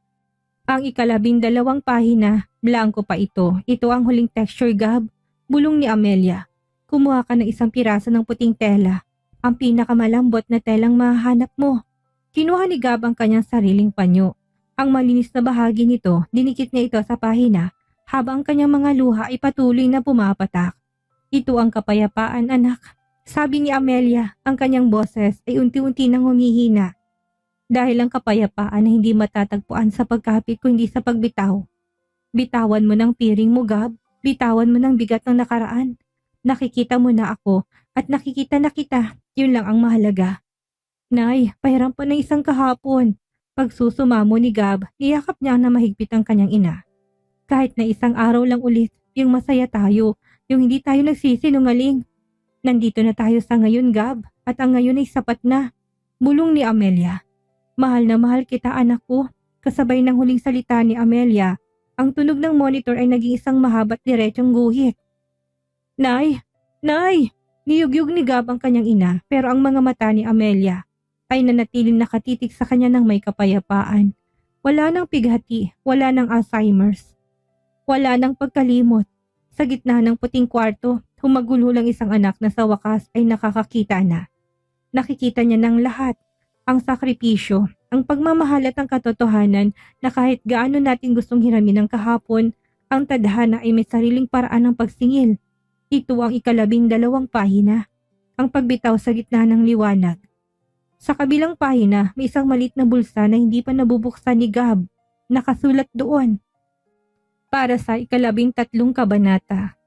Ang 12 pahina, Blanco pa ito. Ito ang huling texture, Gab. Bulong ni Amelia. Kumuha ka ng isang piraso ng puting tela. Ang pinakamalambot na telang mahahanap mo. Kinuha ni Gab ang kanyang sariling panyo. Ang malinis na bahagi nito, dinikit niya ito sa pahina habang ang kanyang mga luha ay patuloy na pumapatak. Ito ang kapayapaan, anak. Sabi ni Amelia, ang kanyang boses ay unti-unti nang humihina. Dahil ang kapayapaan na hindi matatagpuan sa pagkapit kundi sa pagbitaw. Bitawan mo ng piring mo, Gab. Bitawan mo ng bigat ng nakaraan. Nakikita mo na ako at nakikita na kita. Yun lang ang mahalaga. Nay, pahiram pa ng isang kahapon. Pagsusumamo ni Gab, niyakap niya na mahigpit ang kanyang ina. Kahit na isang araw lang ulit, yung masaya tayo, yung hindi tayo nagsisinungaling. Nandito na tayo sa ngayon, Gab, at ang ngayon ay sapat na. Bulong ni Amelia. Mahal na mahal kita, anak ko. Kasabay ng huling salita ni Amelia, ang tunog ng monitor ay naging isang mahaba't diretsyong guhit. Nay! Nay! Niyugyug ni Gab ang kanyang ina, pero ang mga mata ni Amelia ay nanatiling nakatitig sa kanya ng may kapayapaan. Wala nang pighati, wala nang Alzheimer's. Wala nang pagkalimot. Sa gitna ng puting kwarto, humagulo lang isang anak na sa wakas ay nakakakita na. Nakikita niya ng lahat, ang sakripisyo, ang pagmamahal at ang katotohanan na kahit gaano natin gustong hiramin ng kahapon, ang tadhana ay may sariling paraan ng pagsingil. Ito ang 12 pahina, ang pagbitaw sa gitna ng liwanag. Sa kabilang pahina, may isang maliit na bulsa na hindi pa nabubuksan ni Gab. Nakasulat doon. Para sa 13 kabanata.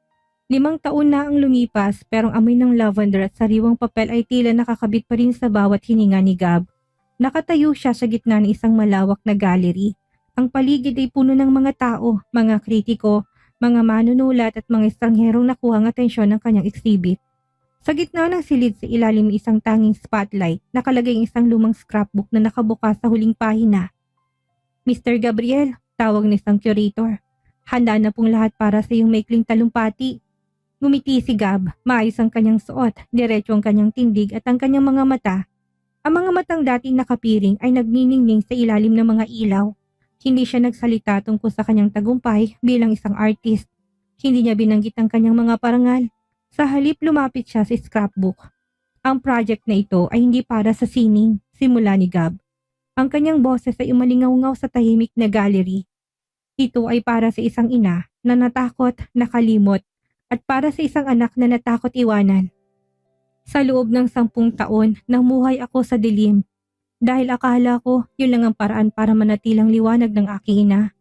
5 taon na ang lumipas pero ang amoy ng lavender at sariwang papel ay tila nakakabit pa rin sa bawat hininga ni Gab. Nakatayo siya sa gitna ng isang malawak na gallery. Ang paligid ay puno ng mga tao, mga kritiko, mga manunulat at mga estrangherong nakuha ang atensyon ng kanyang exhibit. Sa gitna ng silid sa ilalim ng isang tanging spotlight, nakalagay ang isang lumang scrapbook na nakabukas sa huling pahina. Mr. Gabriel, tawag ng isang curator. Handa na pong lahat para sa iyong maikling talumpati. Ngumiti si Gab, maayos ang kanyang suot, diretso ang kanyang tindig at ang kanyang mga mata. Ang mga matang dating nakapiring ay nagniningning sa ilalim ng mga ilaw. Hindi siya nagsalita tungkol sa kanyang tagumpay bilang isang artist. Hindi niya binanggit ang kanyang mga parangal. Sa halip lumapit siya sa scrapbook. Ang project na ito ay hindi para sa sining, simula ni Gab. Ang kanyang boses ay umalingaw-ngaw sa tahimik na gallery. Ito ay para sa isang ina na natakot, nakalimot, at para sa isang anak na natakot iwanan. Sa loob ng 10 taon, namuhay ako sa dilim. Dahil akala ko, yun lang ang paraan para manatilang liwanag ng aking ina.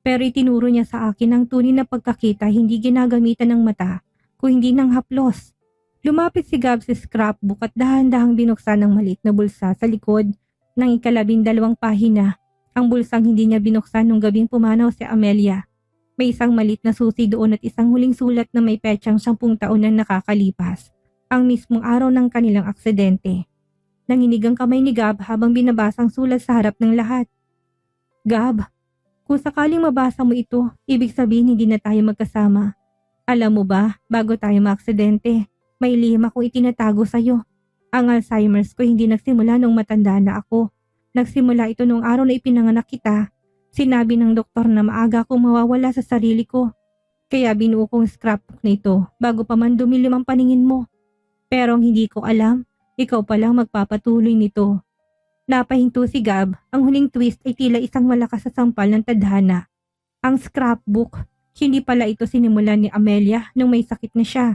Pero itinuro niya sa akin ang tunay na pagkakita hindi ginagamitan ng mata, kung hindi ng haplos. Lumapit si Gab sa scrapbook at dahan-dahang binuksan ng maliit na bulsa sa likod ng 12 pahina. Ang bulsang hindi niya binuksan nung gabing pumanaw si Amelia. May isang maliit na susi doon at isang huling sulat na may petsang 10 taon na nakakalipas. Ang mismong araw ng kanilang aksidente. Nanginig ang kamay ni Gab habang binabasa ang sulat sa harap ng lahat. Gab, kung sakaling mabasa mo ito, ibig sabihin hindi na tayo magkasama. Alam mo ba, bago tayo maaksidente, may lihim akong itinatago sa'yo. Ang Alzheimer's ko hindi nagsimula nung matanda na ako. Nagsimula ito nung araw na ipinanganak kita. Sinabi ng doktor na maaga akong mawawala sa sarili ko. Kaya binuo kong scrapbook na ito bago pa man dumilim ang paningin mo. Pero ang hindi ko alam, ikaw palang magpapatuloy nito. Napahinto si Gab, ang huling twist ay tila isang malakas sa sampal ng tadhana. Ang scrapbook. Hindi pala ito sinimulan ni Amelia nung may sakit na siya.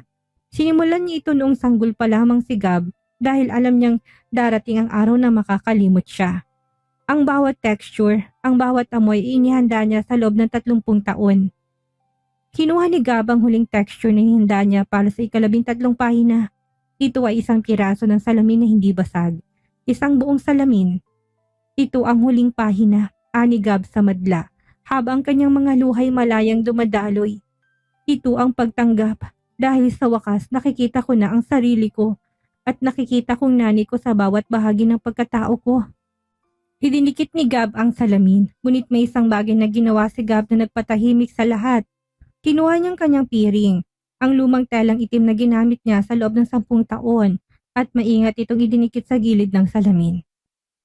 Sinimulan niya ito noong sanggol pa lamang si Gab dahil alam niyang darating ang araw na makakalimot siya. Ang bawat texture, ang bawat amoy inihanda niya sa loob ng 30 taon. Kinuha ni Gab ang huling texture na hinihanda niya para sa 13 pahina. Ito ay isang piraso ng salamin na hindi basag. Isang buong salamin. Ito ang huling pahina, ani Gab sa madla. Habang kanyang mga luhay malayang dumadaloy. Ito ang pagtanggap dahil sa wakas nakikita ko na ang sarili ko at nakikita kong nanay ko sa bawat bahagi ng pagkatao ko. Idinikit ni Gab ang salamin, ngunit may isang bagay na ginawa si Gab na nagpatahimik sa lahat. Kinuha niyang kanyang piring, ang lumang telang itim na ginamit niya sa loob ng 10 taon at maingat itong idinikit sa gilid ng salamin.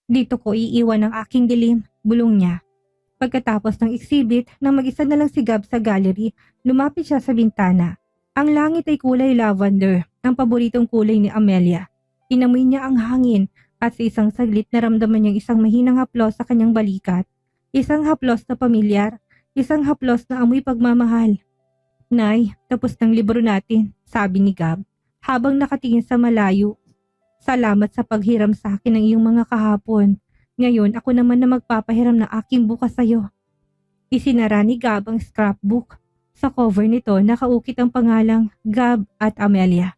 Dito ko iiwan ang aking dilim, bulong niya. Pagkatapos ng exhibit, nang mag-isa na lang si Gab sa gallery, lumapit siya sa bintana. Ang langit ay kulay lavender, ang paboritong kulay ni Amelia. Inamoy niya ang hangin at sa isang saglit naramdaman niyang isang mahinang haplos sa kanyang balikat. Isang haplos na pamilyar, isang haplos na amoy pagmamahal. "Nay, tapos ng libro natin," sabi ni Gab, habang nakatingin sa malayo. "Salamat sa paghiram sa akin ng iyong mga kahapon. Ngayon ako naman na magpapahiram ng aking bukas sa'yo." Isinara ni Gab ang scrapbook. Sa cover nito nakaukit ang pangalang Gab at Amelia.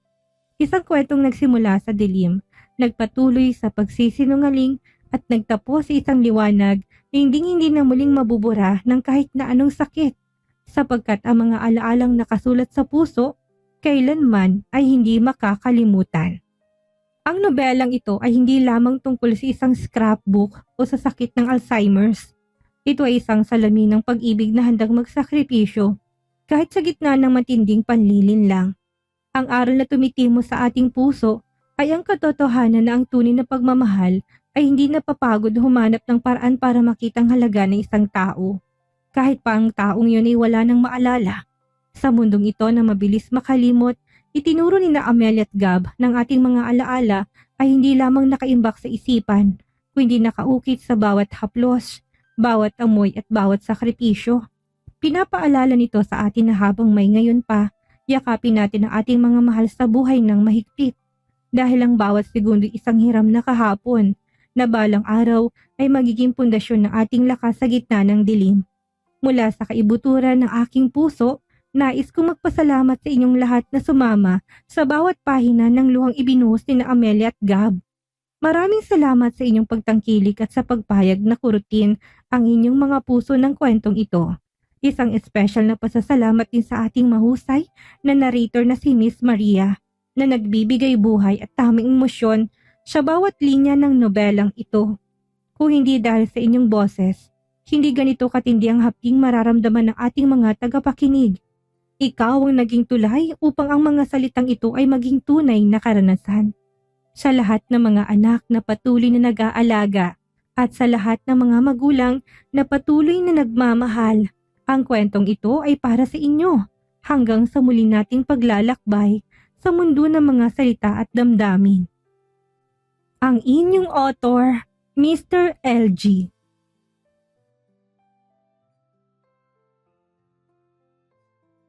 Isang kwentong nagsimula sa dilim, nagpatuloy sa pagsisinungaling at nagtapos sa isang liwanag na hindi na muling mabubura ng kahit na anong sakit, sapagkat ang mga alaalang nakasulat sa puso kailanman ay hindi makakalimutan. Ang nobelang ito ay hindi lamang tungkol sa isang scrapbook o sa sakit ng Alzheimer's. Ito ay isang salamin ng pag-ibig na handang magsakripisyo kahit sa gitna ng matinding panlilinlang. Ang aral na tumitimo sa ating puso ay ang katotohanan na ang tunay na pagmamahal ay hindi napapagod humanap ng paraan para makitang halaga ng isang tao. Kahit pa ang taong yun ay wala nang maalala. Sa mundong ito na mabilis makalimot, itinuro ni na Amelia at Gab ng ating mga alaala ay hindi lamang nakaimbak sa isipan, kundi nakaukit sa bawat haplos, bawat amoy at bawat sakripisyo. Pinapaalala nito sa atin na habang may ngayon pa, yakapin natin ang ating mga mahal sa buhay ng mahigpit. Dahil ang bawat segundo isang hiram na kahapon, na balang araw ay magiging pundasyon ng ating lakas sa gitna ng dilim. Mula sa kaibuturan ng aking puso, nais kong magpasalamat sa inyong lahat na sumama sa bawat pahina ng luhang ibinuhos ni na Amelia at Gab. Maraming salamat sa inyong pagtangkilik at sa pagpayag na kurutin ang inyong mga puso ng kwentong ito. Isang espesyal na pasasalamat din sa ating mahusay na narrator na si Miss Maria, na nagbibigay buhay at tamang emosyon sa bawat linya ng nobelang ito. Kung hindi dahil sa inyong boses, hindi ganito katindi ang hapding mararamdaman ng ating mga tagapakinig. Ikaw ang naging tulay upang ang mga salitang ito ay maging tunay na karanasan. Sa lahat ng mga anak na patuloy na nag-aalaga at sa lahat ng mga magulang na patuloy na nagmamahal, ang kwentong ito ay para sa inyo hanggang sa muli nating paglalakbay sa mundo ng mga salita at damdamin. Ang inyong author, Mr. LG.